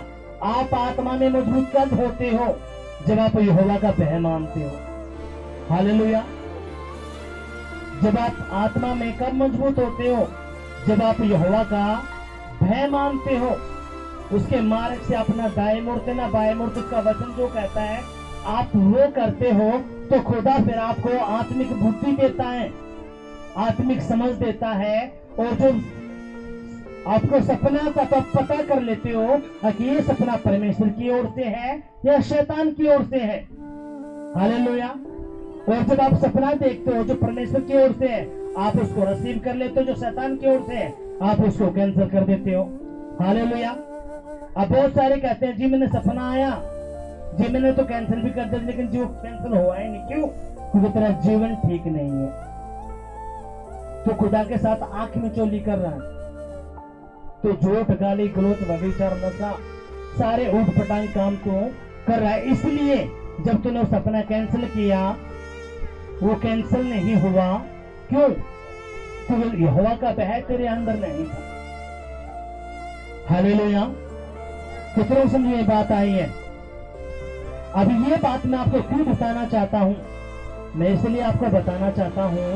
आप आत्मा में मजबूत कब होते हो? जब आप यहोवा का भय मानते हो। हालेलुया। जब आप आत्मा में कब मजबूत होते हो? जब आप यहोवा का भय मानते हो। उसके मार्ग से अपना दाएं मुड़ते ना बाएं मुड़ते। उसका वचन जो कहता है आप वो करते हो तो खुदा फिर आपको आत्मिक बुद्धि देता है, आत्मिक समझ देता है। और जो आपको सपना का तो पता कर लेते हो कि ये सपना परमेश्वर की ओर से है या शैतान की ओर से है। हालेलुया। और जब आप सपना देखते हो जो परमेश्वर की ओर से है, आप उसको रिसीव कर लेते हो। जो शैतान की ओर से है, आप उसको कैंसिल कर देते हो। हालेलुया। अब बहुत सारे कहते हैं जी मैंने सपना आया, जी मैंने तो कैंसिल भी कर दिया, लेकिन जो कैंसिल हुआ ही नहीं। क्यों? क्योंकि तेरा जीवन ठीक नहीं है, तो खुदा के साथ आंख में चोली कर रहा है, तो झूठ गाली गलौज व्यभिचार नशा सारे ऊट पटांग काम तो कर रहा है। इसलिए जब तूने सपना कैंसिल किया वो कैंसिल नहीं हुआ। क्यों? क्योंकि यहोवा का भय तेरे अंदर नहीं था। हालेलुया। कितनों समझ में बात आई है? अब ये बात मैं आपको क्यों बताना चाहता हूं? मैं इसलिए आपको बताना चाहता हूं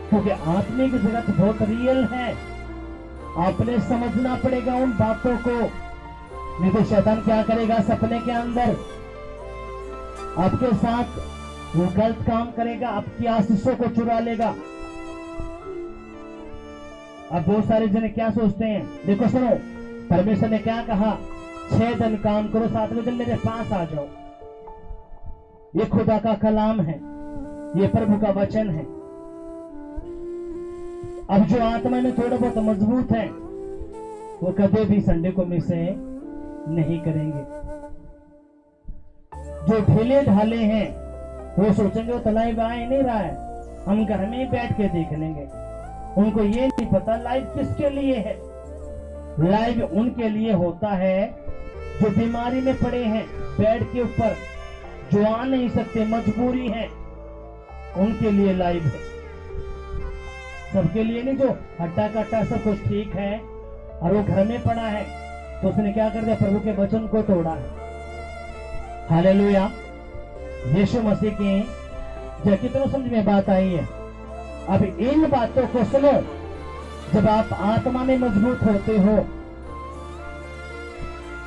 क्योंकि आत्मिक जगत बहुत रियल है। आपने समझना पड़ेगा उन बातों को, नहीं तो शैतान क्या करेगा सपने के अंदर आपके साथ, वो गलत काम करेगा, आपकी आशीषों को चुरा लेगा। अब बहुत सारे जने क्या सोचते हैं, देखो सुनो, परमेश्वर ने क्या कहा, 6 दिन काम करो, 7वें दिन मेरे पास आ जाओ। ये खुदा का कलाम है, ये प्रभु का वचन है। अब जो आत्मा में थोड़ा बहुत मजबूत है वो कभी भी संडे को मिस नहीं करेंगे। जो ढीले ढाले हैं वो सोचेंगे वो तलाइव आ ही नहीं रहा है, हम घर में ही बैठ के देख लेंगे। उनको ये नहीं पता लाइव किसके लिए है। लाइव उनके लिए होता है जो बीमारी में पड़े हैं बेड के ऊपर, जो आ नहीं सकते, मजबूरी है, उनके लिए लाइव है। सबके लिए नहीं। जो हट्टा कट्टा सब कुछ ठीक है और वो घर में पड़ा है, तो उसने क्या कर दिया, प्रभु के वचन को तोड़ा है। हालेलुया। यीशु मसीह की जब कितनों समझ में बात आई है। अब इन बातों को सुनो, जब आप आत्मा में मजबूत होते हो,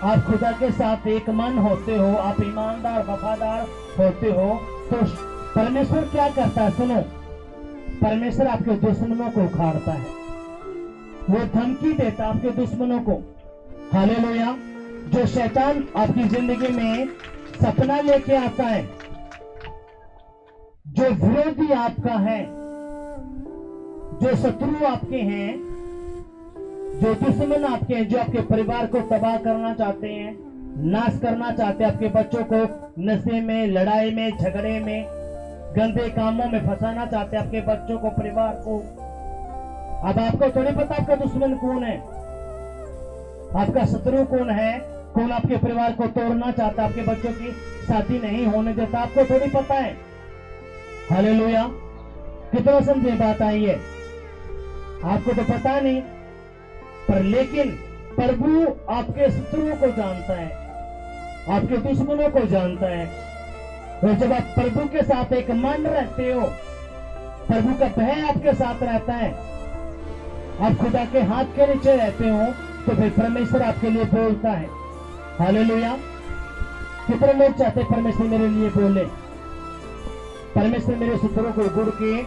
आप खुदा के साथ एक मन होते हो, आप ईमानदार वफादार होते हो, तो परमेश्वर क्या करता है सुनो, परमेश्वर आपके दुश्मनों को उखाड़ता है, वो धमकी देता आपके दुश्मनों को। हालेलुया। जो शैतान आपकी जिंदगी में सपना लेके आता है, जो विरोधी आपका है, जो शत्रु आपके हैं, जो दुश्मन आपके हैं, जो आपके परिवार को तबाह करना चाहते हैं, नाश करना चाहते हैं, आपके बच्चों को नशे में, लड़ाई में, झगड़े में, गंदे कामों में फंसाना चाहते हैं, आपके बच्चों को, परिवार को। अब आपको थोड़ी पता आपका दुश्मन कौन है, आपका शत्रु कौन है, कौन आपके परिवार को तोड़ना चाहता है, आपके बच्चों की शादी नहीं होने देता, आपको थोड़ी पता है। हालेलुया। कितना समझे बात आई है? आपको तो पता नहीं, पर लेकिन प्रभु आपके शत्रुओं को जानता है, आपके दुश्मनों को जानता है। और जब आप प्रभु के साथ एक मन रहते हो, प्रभु का भय आपके साथ रहता है, आप खुदा के हाथ के नीचे रहते हो, तो फिर परमेश्वर आपके लिए बोलता है। हालेलुया। कितने लोग चाहते हैं परमेश्वर मेरे लिए बोले, परमेश्वर मेरे शत्रुओं को गुड़ के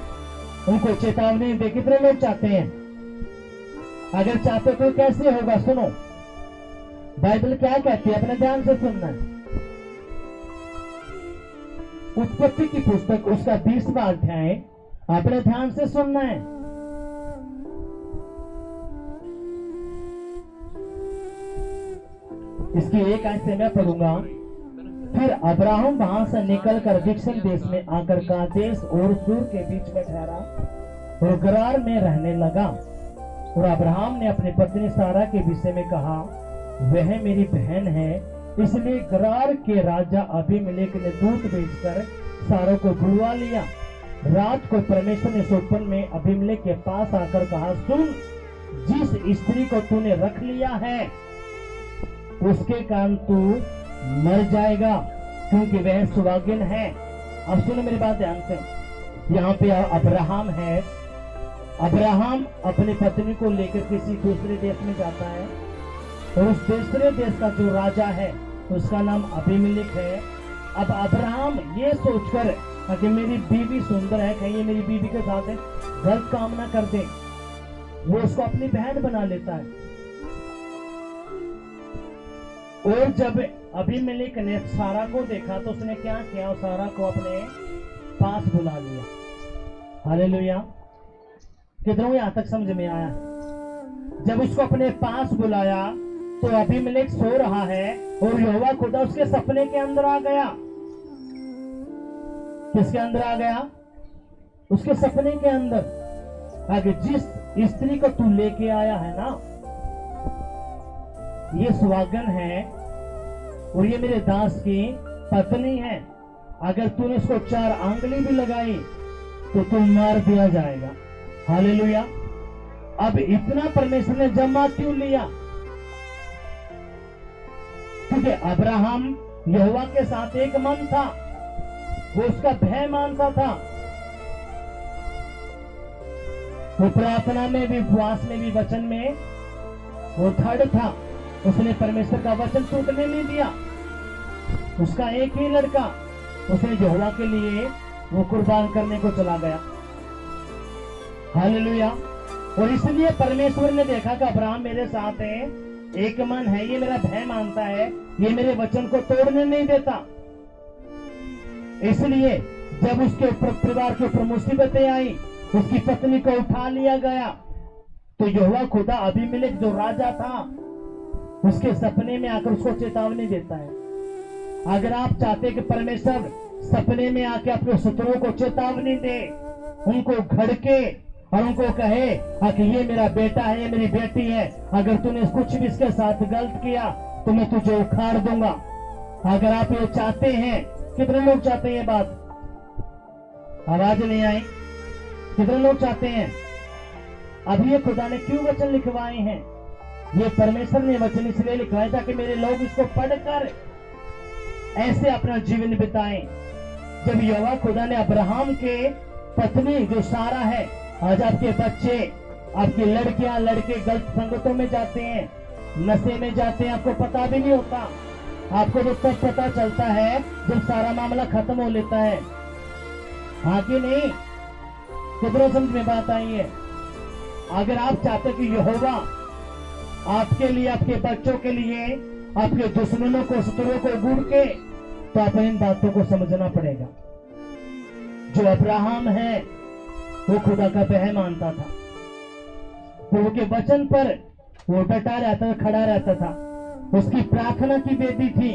उनको चेतावनी दे? कितने लोग चाहते हैं? अगर चाहते तो कैसे होगा? सुनो, बाइबल क्या कहती है, अपने ध्यान से सुनना है। उत्पत्ति की पुस्तक उसका 20वां अध्याय अपने ध्यान से सुनना है। इसकी एक आयत से मैं पढ़ूंगा। फिर अब्राहम वहां से निकलकर विक्षण देश में आकर कादेश और सूर के बीच में ठहरा और गरार में रहने लगा। और अब्राहम ने अपनी पत्नी सारा के विषय में कहा, वह मेरी बहन है। इसलिए गरार के राजा अबीमेलेक ने दूत भेजकर सारा को बुलवा लिया। रात को परमेश्वर ने स्वप्न में अबीमेलेक के पास आकर कहा, सुन, जिस स्त्री को तूने रख लिया है उसके कारण तू मर जाएगा, क्योंकि वह सुहागिन है। अब सुनो मेरी बात ध्यान से, यहाँ पे अब्राहम है। अब्राहम अपनी पत्नी को लेकर किसी दूसरे देश में जाता है और उस दूसरे देश का जो राजा है उसका नाम अबीमेलेक है। अब अब्राहम ये सोचकर कि मेरी बीवी सुंदर है, कहीं ये मेरी बीवी के साथ गलत काम ना कर दे, वो उसको अपनी बहन बना लेता है। और जब अबीमेलेक ने सारा को देखा तो उसने क्या किया, सारा को अपने पास बुला लिया। हालेलुया। कितनों यहां तक समझ में आया है? जब उसको अपने पास बुलाया तो अबीमेलेक सो रहा है और यहोवा खुदा उसके सपने के अंदर आ गया। किसके अंदर आ गया? उसके सपने के अंदर। आगे जिस स्त्री को तू लेके आया है ना, ये सुहागन है और ये मेरे दास की पत्नी है। अगर तूने इसको 4 आंगली भी लगाई तो तू मार दिया जाएगा। हालेलुया। अब इतना परमेश्वर ने जमा क्यों लिया? क्योंकि अब्राहम यहोवा के साथ एक मन था, वो उसका भय मानता था। वो प्रार्थना में भी, उपवास में भी, वचन में वो दृढ़ था। उसने परमेश्वर का वचन टूटने नहीं दिया। उसका एक ही लड़का, उसने यहोवा के लिए वो कुर्बान करने को चला गया। हालेलुया। और इसलिए परमेश्वर ने देखा कि अब्राहम मेरे साथ है, एक मन है, ये मेरा भय मानता है, ये मेरे वचन को तोड़ने नहीं देता। इसलिए जब उसके ऊपर, परिवार के ऊपर मुसीबतें आई, उसकी पत्नी को उठा लिया गया, तो यहोवा खुदा अबीमेलेक जो राजा था उसके सपने में आकर उसको चेतावनी देता है। अगर आप चाहते कि परमेश्वर सपने में आके अपने शत्रुओं को चेतावनी दे, उनको घड़के और उनको कहे कि ये मेरा बेटा है, ये मेरी बेटी है, अगर तूने कुछ भी इसके साथ गलत किया तो मैं तुझे उखाड़ दूंगा। अगर आप ये चाहते हैं, कितने लोग चाहते हैं ये बात? आवाज नहीं आई। कितने लोग चाहते हैं? अभी ये खुदा ने क्यों वचन लिखवाए हैं? ये परमेश्वर ने वचन इसलिए लिखवाया ताकि मेरे लोग इसको पढ़कर ऐसे अपना जीवन बिताएं। जब यहोवा खुदा ने अब्राहम के पत्नी जो सारा है, आज आपके बच्चे, आपकी लड़कियां, लड़के गलत संगतों में जाते हैं, नशे में जाते हैं, आपको पता भी नहीं होता। आपको तो तब पता चलता है जब सारा मामला खत्म हो लेता है। हाँ कि नहीं? कितनों समझ में बात आई है? अगर आप चाहते कि यहोवा आपके लिए, आपके बच्चों के लिए, आपके दुश्मनों को, शत्रुओं को गुड़ के, तो आप इन बातों को समझना पड़ेगा। जो अब्राहम है वो खुदा का भय मानता था, प्रभु के वचन पर वो डटा रहता था, खड़ा रहता था। उसकी प्रार्थना की वेदी थी,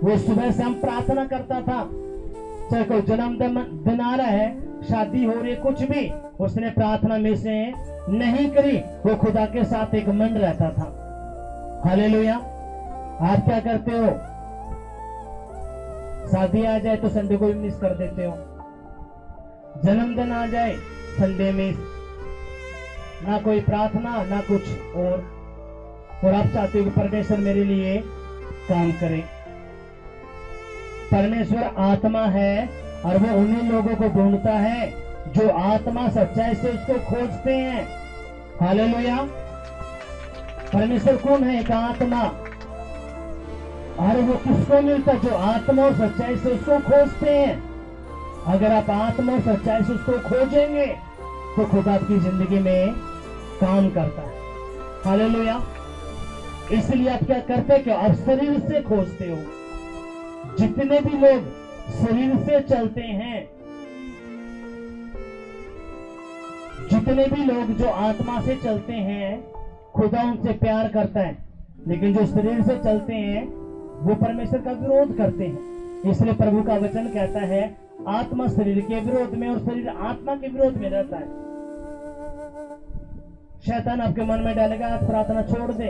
वो सुबह शाम प्रार्थना करता था। चाहे कोई जन्मदिन आ रहा है, शादी हो रही, कुछ भी, उसने प्रार्थना में से नहीं करी। वो खुदा के साथ एक मन रहता था। हालेलुया। आप क्या करते हो? शादी आ जाए तो संडे को भी मिस कर देते हो, जन्मदिन आ जाए संडे मिस, ना कोई प्रार्थना ना कुछ और आप चाहते हो कि परमेश्वर मेरे लिए काम करे। परमेश्वर आत्मा है और वो उन्हीं लोगों को ढूंढता है जो आत्मा सच्चाई से उसको खोजते हैं। हालेलुया। परमेश्वर कौन है? एक आत्मा। और वो किसको मिलता? जो आत्मा और सच्चाई से उसको खोजते हैं। अगर आप आत्मा और सच्चाई से उसको खोजेंगे तो खुदा आपकी जिंदगी में काम करता है। हालेलुया। इसलिए आप क्या करते हैं कि आप शरीर से खोजते हो। जितने भी लोग शरीर से चलते हैं, जितने भी लोग जो आत्मा से चलते हैं, खुदा उनसे प्यार करता है। लेकिन जो शरीर से चलते हैं वो परमेश्वर का विरोध करते हैं। इसलिए प्रभु का वचन कहता है आत्मा शरीर के विरोध में और शरीर आत्मा के विरोध में रहता है। शैतान आपके मन में डालेगा आज प्रार्थना छोड़ दे,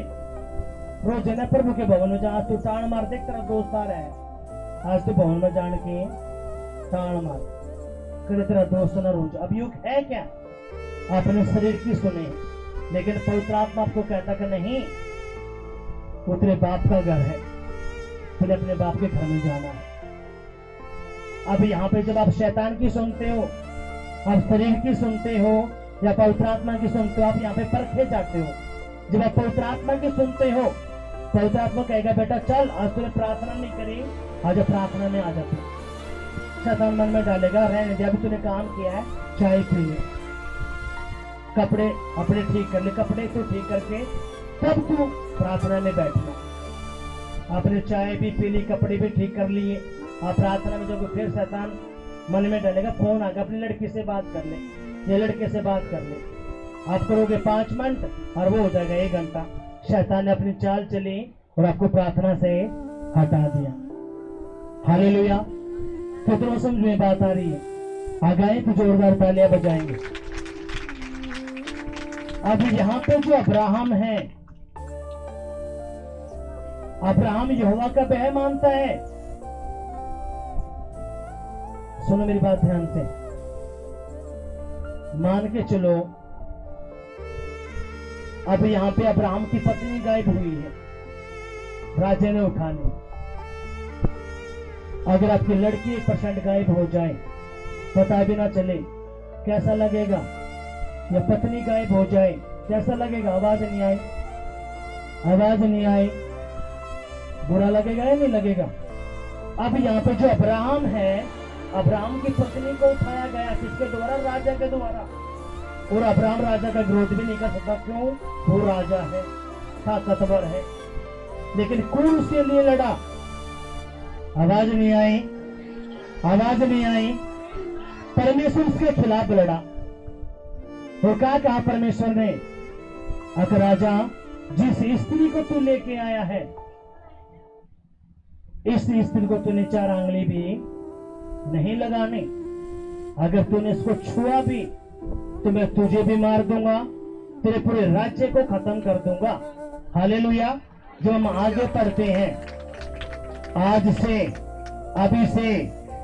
रोज है ना प्रभु के भवन में जा, आज तू टाण मार, देख तेरा दोस्त आ रहा है, आज तू भवन में जान के टाण मार, करे तेरा दोस्त ना रोज। अब युग है क्या? आपने शरीर की सुने, लेकिन पवित्र आत्मा आपको कहता कि नहीं, वो तेरे बाप का घर है, तुझे अपने बाप के घर में जाना है। अब यहाँ पे जब आप शैतान की सुनते हो, आप शरीर की सुनते हो या पवित्र आत्मा की सुनते हो, आप यहाँ पे परखे जाते हो। जब आप पवित्र आत्मा की सुनते हो, पवित्र आत्मा कहेगा बेटा चल आज तूने प्रार्थना नहीं करी, आज प्रार्थना में आ जाते। शैतान मन में डालेगा रहने दे, अभी तूने काम किया है, चाय पी ले, कपड़े अपने ठीक कर ले, कपड़े तो ठीक करके तब तू प्रार्थना में बैठना। आपने चाय भी पी ली, कपड़े भी ठीक कर लिए, आप प्रार्थना में जाओगे, फिर शैतान मन में डालेगा फोन आएगा, अपनी लड़की से बात कर ले, ये लड़के से बात कर ले। आप करोगे 5 मिनट और वो हो जाएगा 1 घंटा। शैतान ने अपनी चाल चली और आपको प्रार्थना से हटा दिया। हालेलुया। कितनों समझ में बात आ रही है? आ गए तो जोरदार तालियां बजाएंगे। अब यहाँ पे जो अब्राहम है, अब्राहम यहोवा का भय मानता है। सुनो मेरी बात ध्यान से, मान के चलो अब यहाँ पे अब्राहम की पत्नी गायब हुई है, राजा ने उठा ली। अगर आपकी लड़की 1% गायब हो जाए, पता भी ना चले, कैसा लगेगा? या पत्नी गायब हो जाए कैसा लगेगा? आवाज नहीं आई, आवाज नहीं आई, बुरा लगेगा या नहीं लगेगा? अब यहाँ पे जो अब्राहम है, अब्राहम की पत्नी को उठाया गया, किसके द्वारा? राजा के द्वारा। और अब्राहम राजा का विरोध भी नहीं कर सकता, क्यों? वो राजा है, ताकतवर है, लेकिन कौन उसके लिए लड़ा? आवाज नहीं आई, आवाज नहीं आई। परमेश्वर उसके खिलाफ लड़ा और कहा परमेश्वर ने, अगर राजा जिस स्त्री को तू लेके आया है, इस स्त्री को तूने 4 आंगली भी नहीं लगाने, अगर तूने इसको छुआ भी तो मैं तुझे भी मार दूंगा, तेरे पूरे राज्य को खत्म कर दूंगा। हालेलुया। जो हम आगे पढ़ते हैं, आज से, अभी से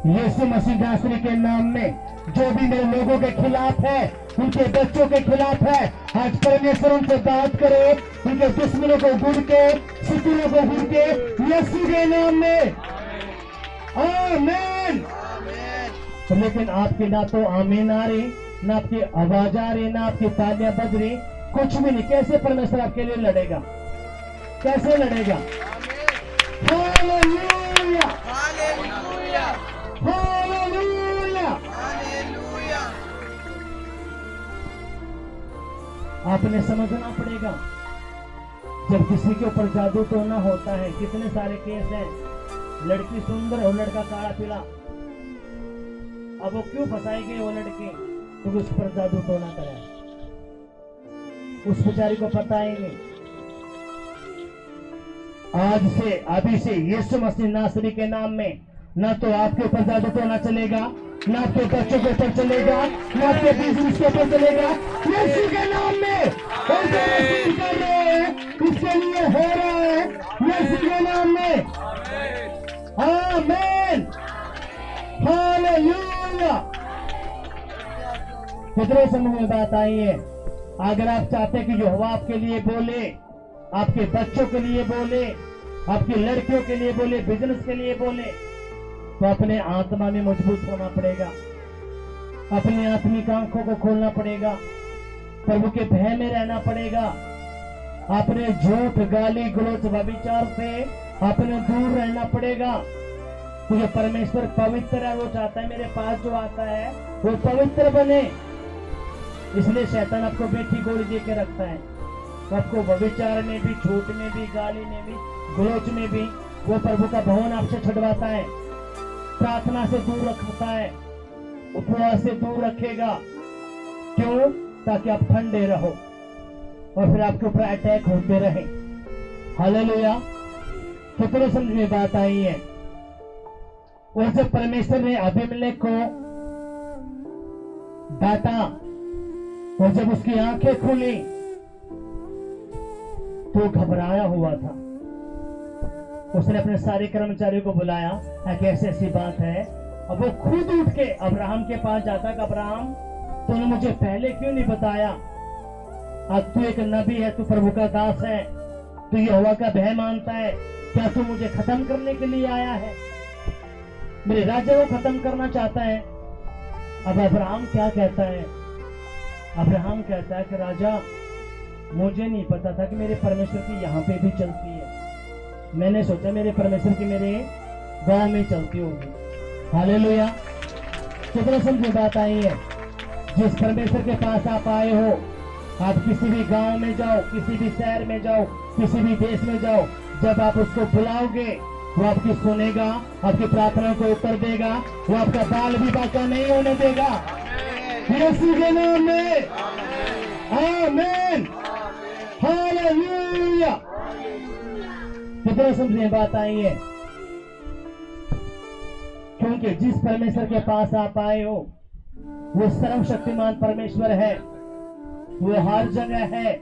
यीशु मसीह नासरी के नाम में जो भी मेरे लोगों के खिलाफ है, उनके बच्चों के खिलाफ है, आज परमेश्वर उनसे बात करे, उनके दुश्मनों को घूर के, शत्रुओं को घूर के, यीशु के नाम में। आमीन। लेकिन आपकी ना तो आमीन आ रही, ना आपकी आवाज आ रही, ना आपकी तालियां बज रही, कुछ भी नहीं। कैसे परमेश्वर आपके लिए लड़ेगा? कैसे लड़ेगा? Hallelujah, hallelujah, hallelujah, hallelujah. आपने समझना पड़ेगा, जब किसी के ऊपर जादू टोना होता है, कितने सारे केस हैं, लड़की सुंदर और लड़का काला पीला। अब वो क्यों फंसाई गई? वो लड़की क्योंकि उस पर जादू टोना कराया, उस बेचारी को पता ही नहीं। आज से, अभी से यीशु मसीह नासरी के नाम में ना तो आपके ऊपर जादू टोना चलेगा, ना आपके बच्चों के ऊपर चलेगा, ना आपके बिजनेस के ऊपर चलेगा। यीशु के नाम में कर रहे हैं, इसके लिए हो रहा है, यीशु के नाम में। आमीन, हालेलुया। कितने समझ में बात आई है? अगर आप चाहते कि यहोवा आपके लिए बोले, आपके बच्चों के लिए बोले, आपकी लड़कियों के लिए बोले, बिजनेस के लिए बोले, तो अपने आत्मा में मजबूत होना पड़ेगा, अपनी आत्मिक आंखों को खोलना पड़ेगा, प्रभु के भय में रहना पड़ेगा, अपने झूठ, गाली गलौज, व्यभिचार से अपने दूर रहना पड़ेगा। क्योंकि परमेश्वर पवित्र है, वो चाहता है मेरे पास जो आता है वो पवित्र बने। इसलिए शैतान आपको बेटी गोली दे के रखता है, आपको व्यभिचार में भी, झूठ में भी, गाली में भी, गलौज में भी वो प्रभु का भवन आपसे छुड़वाता है, प्रार्थना से दूर रखता है, उपवास से दूर रखेगा। क्यों? ताकि आप ठंडे रहो और फिर आपके ऊपर अटैक होते रहे। हालेलुया। कितने समझ में बात आई है? और जब परमेश्वर ने अबीमेलेक को डांटा और जब उसकी आंखें खुली तो घबराया हुआ था। उसने अपने सारे कर्मचारियों को बुलाया, ऐसी ऐसी बात है। अब वो खुद उठ के अब्राहम के पास जाता कि अब्राहम तूने मुझे पहले क्यों नहीं बताया? अब तू एक नबी है, तू प्रभु का दास है, तू यहोवा का भय मानता है, क्या तू मुझे खत्म करने के लिए आया है? मेरे राज्य को खत्म करना चाहता है? अब अब्राहम क्या कहता है? अब्राहम कहता है कि राजा मुझे नहीं पता था कि मेरे परमेश्वर की यहाँ पे भी चलती है। मैंने सोचा मेरे परमेश्वर की मेरे गांव में चलती होगी। हालेलुया। कितना समझे बात आई है। जिस परमेश्वर के पास आप आए हो, आप किसी भी गांव में जाओ, किसी भी शहर में जाओ, किसी भी देश में जाओ, जब आप उसको बुलाओगे वो आपकी सुनेगा, आपकी प्रार्थना को उत्तर देगा, वो आपका बाल भी बाका नहीं होने देगा। यीशु के नाम में आमीन। हालेलुया। कितना समझे बात आई है। क्योंकि जिस परमेश्वर के पास आप आए हो वो सर्वशक्तिमान परमेश्वर है, वो हर जगह है।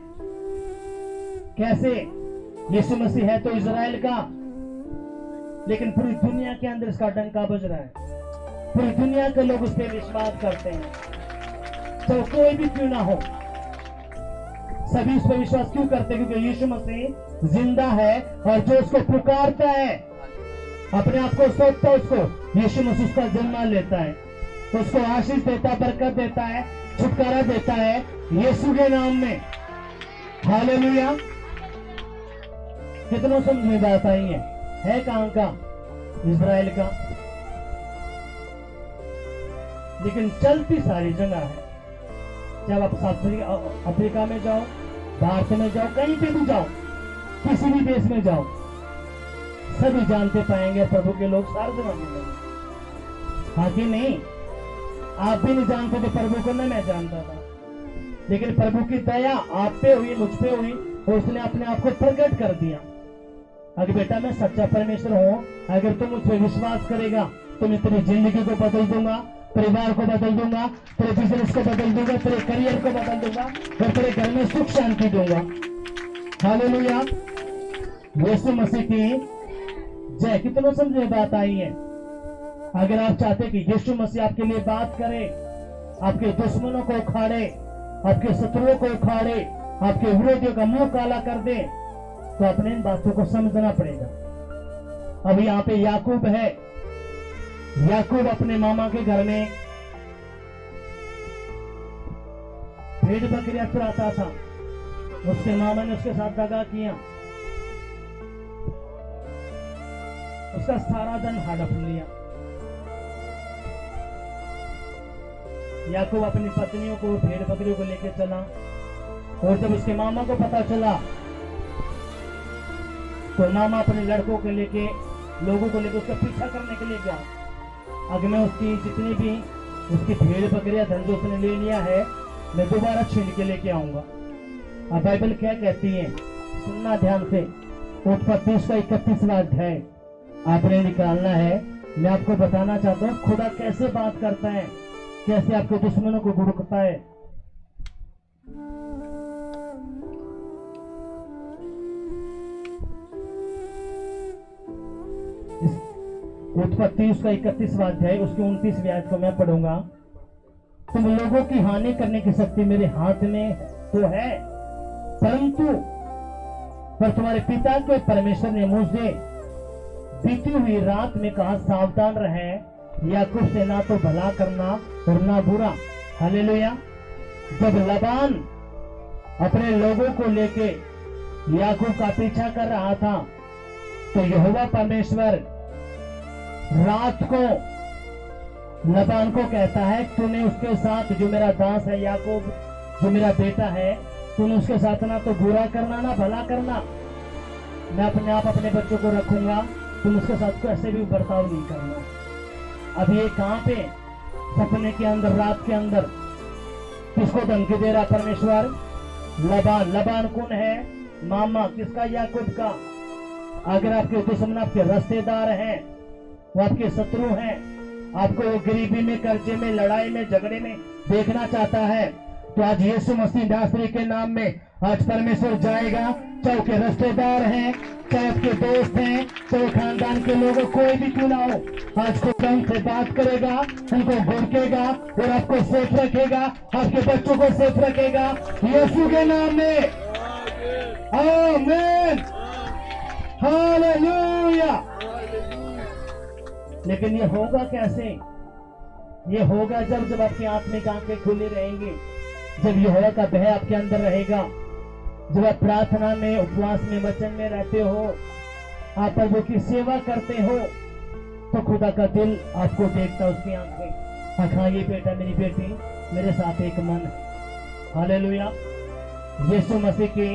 कैसे? यीशु मसीह है तो इजराइल का, लेकिन पूरी दुनिया के अंदर इसका डंका बज रहा है। पूरी दुनिया के लोग उस पर विश्वास करते हैं, तो कोई भी क्यों ना हो, सभी उस पर विश्वास क्यों करते हैं? क्योंकि यीशु मसीह जिंदा है और जो उसको पुकारता है, अपने आप को सौंपता है उसको, यीशु मसीह उसका जन्म लेता है, उसको आशीष देता है, बरकत देता है, छुटकारा देता है यीशु के नाम में। हालेलुया। कितनों समझ में बात आई है कहां का? इजराइल का, लेकिन चलती सारी जगह है। जब आप साउथ अफ्रीका में जाओ, भारत में जाओ, कहीं पे भी जाओ, किसी भी देश में जाओ, सभी जानते पाएंगे प्रभु के लोग सारे जगह मिलेंगे। हाँ कि नहीं? आप भी नहीं जानते थे प्रभु को, ना मैं जानता था, लेकिन प्रभु की दया आप पे हुई, मुझ पे हुई, और उसने अपने आप को प्रकट कर दिया। अगर बेटा मैं सच्चा परमेश्वर हूँ, अगर तुम मुझ पर विश्वास करेगा तो मैं तेरी जिंदगी को बदल दूंगा, परिवार को बदल दूंगा, तेरे बिजनेस को बदल दूंगा, तेरे करियर को बदल दूंगा, और तेरे घर में सुख शांति दूंगा। हालेलुया। यीशु मसीह की जय। कितनों समझे बात आई है। अगर आप चाहते कि यीशु मसीह आपके लिए बात करे, आपके दुश्मनों को उखाड़े, आपके शत्रुओं को उखाड़े, आपके विरोधियों का मुंह काला कर दे, तो अपने इन बातों को समझना पड़ेगा। अब यहाँ पे याकूब है। याकूब अपने मामा के घर में भेड़ बकरियां चुराता था। उसके मामा ने उसके साथ दगा किया, उसका सारा धन हड़प लिया। याकूब अपनी पत्नियों को, भेड़ बकरियों को लेकर चला, और जब उसके मामा को पता चला तो मामा अपने लड़कों के लेके, लोगों को लेकर उसका पीछा करने के लिए गया। अगर मैं उसकी जितनी भी उसकी भेड़ बकरियां, धन जो उसने ले लिया है, मैं दोबारा छीन के लेके आऊंगा। अब बाइबल क्या कहती है, सुनना ध्यान से। उत्पत्ति उसका 31वां अध्याय आपने निकालना है। मैं आपको बताना चाहता हूँ खुदा कैसे बात करता है, कैसे आपके दुश्मनों को गुड़कता है। उत्पत्ति उसका 31वां अध्याय, उसके 29वें आयत को मैं पढ़ूंगा। तुम लोगों की हानि करने की शक्ति मेरे हाथ में तो है, परंतु पर तुम्हारे पिता के परमेश्वर ने मुझे बीती हुई रात में कहा, सावधान रहे, याकूब से ना तो भला करना और ना बुरा। हालेलुया। जब लबान अपने लोगों को लेके याकूब का पीछा कर रहा था, तो यहोवा परमेश्वर रात को लबान को कहता है, तूने उसके साथ, जो मेरा दास है याकूब, जो मेरा बेटा है, तूने उसके साथ ना तो बुरा करना ना भला करना। मैं अपने आप अपने बच्चों को रखूंगा, तुम उसके साथ को ऐसे भी बर्ताव नहीं करना। अब ये कहां पे? सपने के अंदर, रात के अंदर। किसको धमकी दे रहा परमेश्वर? लबान। लबान कौन है? मामा। किसका? याकूब का। अगर आपके दुश्मन आपके रिश्तेदार हैं, वो आपके शत्रु हैं, आपको वो गरीबी में, कर्जे में, लड़ाई में, झगड़े में देखना चाहता है, तो आज यीशु मसीह नासरी के नाम में आज परमेश्वर जाएगा। चाहे के रिश्तेदार हैं, चाहे आपके दोस्त हैं, चाहे खानदान के लोगों, कोई भी क्यों ना हो, आज को उनसे बात करेगा, उनको भड़केगा और आपको सेफ रखेगा, आपके बच्चों को सेफ रखेगा यीशु के नाम में। आमीन। हालेलुया। लेकिन ये होगा कैसे? ये होगा जब आपकी आत्मिक आंखें खुली रहेंगी, जब यहोवा का भय आपके अंदर रहेगा, जब आप प्रार्थना में, उपवास में, वचन में रहते हो, आप प्रभु की सेवा करते हो, तो खुदा का दिल आपको देखता, उसकी आंखें। हाँ, ये बेटा, मेरी बेटी मेरे साथ एक मन है। हालेलुया। यीशु मसीह की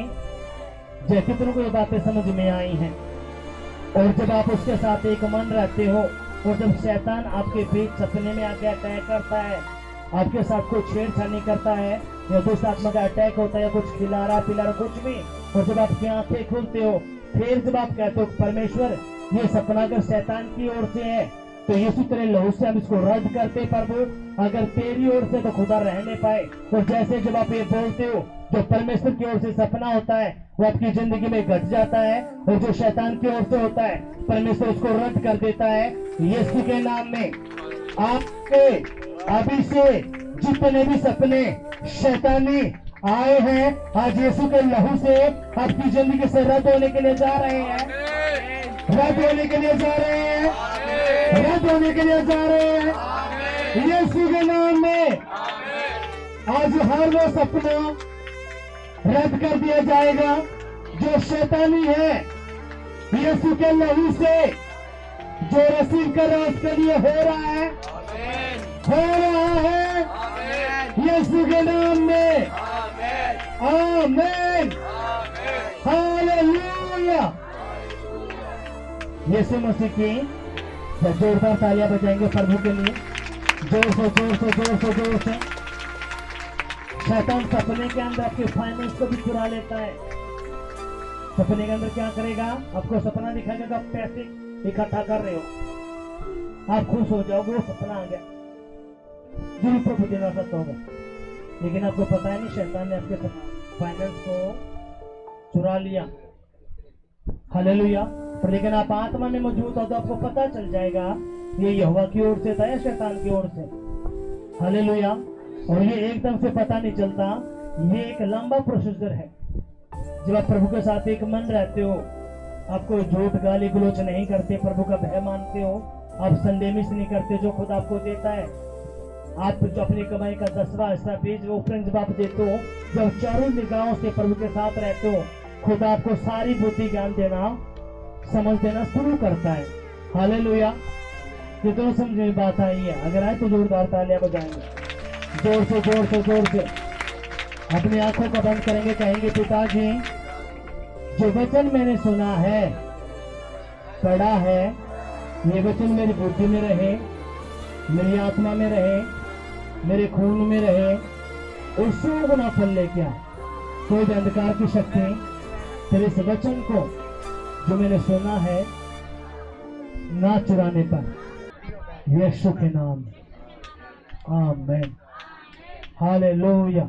जय। कितनों को ये बातें समझ में आई हैं? और जब आप उसके साथ एक मन रहते हो, और जब शैतान आपके बीच सपने में आके अटैक करता है, आपके साथ कोई छेड़छाड़ी करता है, या दुष्ट आत्मा का अटैक होता है, या कुछ खिला रहा कुछ भी, और जब आपकी आंखें खुलते हो, फिर जब आप कहते हो परमेश्वर ये सपना अगर शैतान की ओर से है, तो यीशु तेरे लहू से हम इसको रद्द करते प्रभु, अगर तेरी ओर से तो खुदा रहने पाए। और जैसे जब आप ये बोलते हो, जो परमेश्वर की ओर से सपना होता है वो आपकी जिंदगी में घट जाता है, और जो शैतान की ओर से होता है परमेश्वर उसको रद्द कर देता है। यीशु के नाम में आपके अभी से जितने भी सपने शैतानी आए हैं, आज यीशु के लहू से आपकी जिंदगी से रद्द होने के लिए जा रहे हैं, रद्द होने के लिए जा रहे हैं, रद्द होने के लिए जा रहे हैं यीशु के नाम में। आज हर वो सपना रद्द कर दिया जाएगा जो शैतानी है, यीशु के लहू से जो रिसीव कर रहा है उसके लिए हो रहा है, हो रहा है यीशु के नाम में। आमीन, हालेलुया। यीशु मसीह की जोरदार तालियां बजाएंगे प्रभु के लिए, जोर से जोर से जोर से जोर से। शैतान सपने के अंदर आपके फाइनेंस को भी चुरा लेता है। सपने के अंदर क्या करेगा? आपको सपना दिखाएगा कि आप पैसे इकट्ठा कर रहे हो, आप खुश हो जाओगे, वो सपना आ गया, जो प्रभु देना सकता होगा, लेकिन आपको पता है नहीं शैतान ने आपके फाइनेंस को चुरा लिया। हालेलुया। पर लेकिन आप आत्मा में मौजूद हो तो आपको पता चल जाएगा ये यहोवा की ओर से था या शैतान की ओर से। हालेलुया। और ये एकदम से पता नहीं चलता, ये एक लंबा प्रोसीजर है। जब आप प्रभु के साथ एक मन रहते हो, आप कोई झूठ गाली गलोच नहीं करते, प्रभु का भय मानते हो, आप संडे मिस नहीं करते जो खुद आपको देता है, आप जो अपनी कमाई का 10वां हिस्सा बीज वो उपरंत जब आप देते हो, जब चारों निगाहों से प्रभु के साथ रहते हो, खुद आपको सारी बुद्धि ज्ञान देना, समझ देना शुरू करता है। हालेलुया। ये तो समझ में बात आई है? अगर आए तो जोरदार तालियां बजाएंगे, जोर से जोर से जोर से। अपनी आंखों को बंद करेंगे, कहेंगे पिताजी जो वचन मैंने सुना है, पढ़ा है, ये वचन मेरी बुद्धि में रहे, मेरी आत्मा में रहे, मेरे खून में रहे, और 100 गुना फल लेके आए। कोई भी अंधकार की शक्ति तेरे इस वचन को जो मैंने सुना है ना चुराने पर, यीशु के नाम, आमीन, हालेलुया।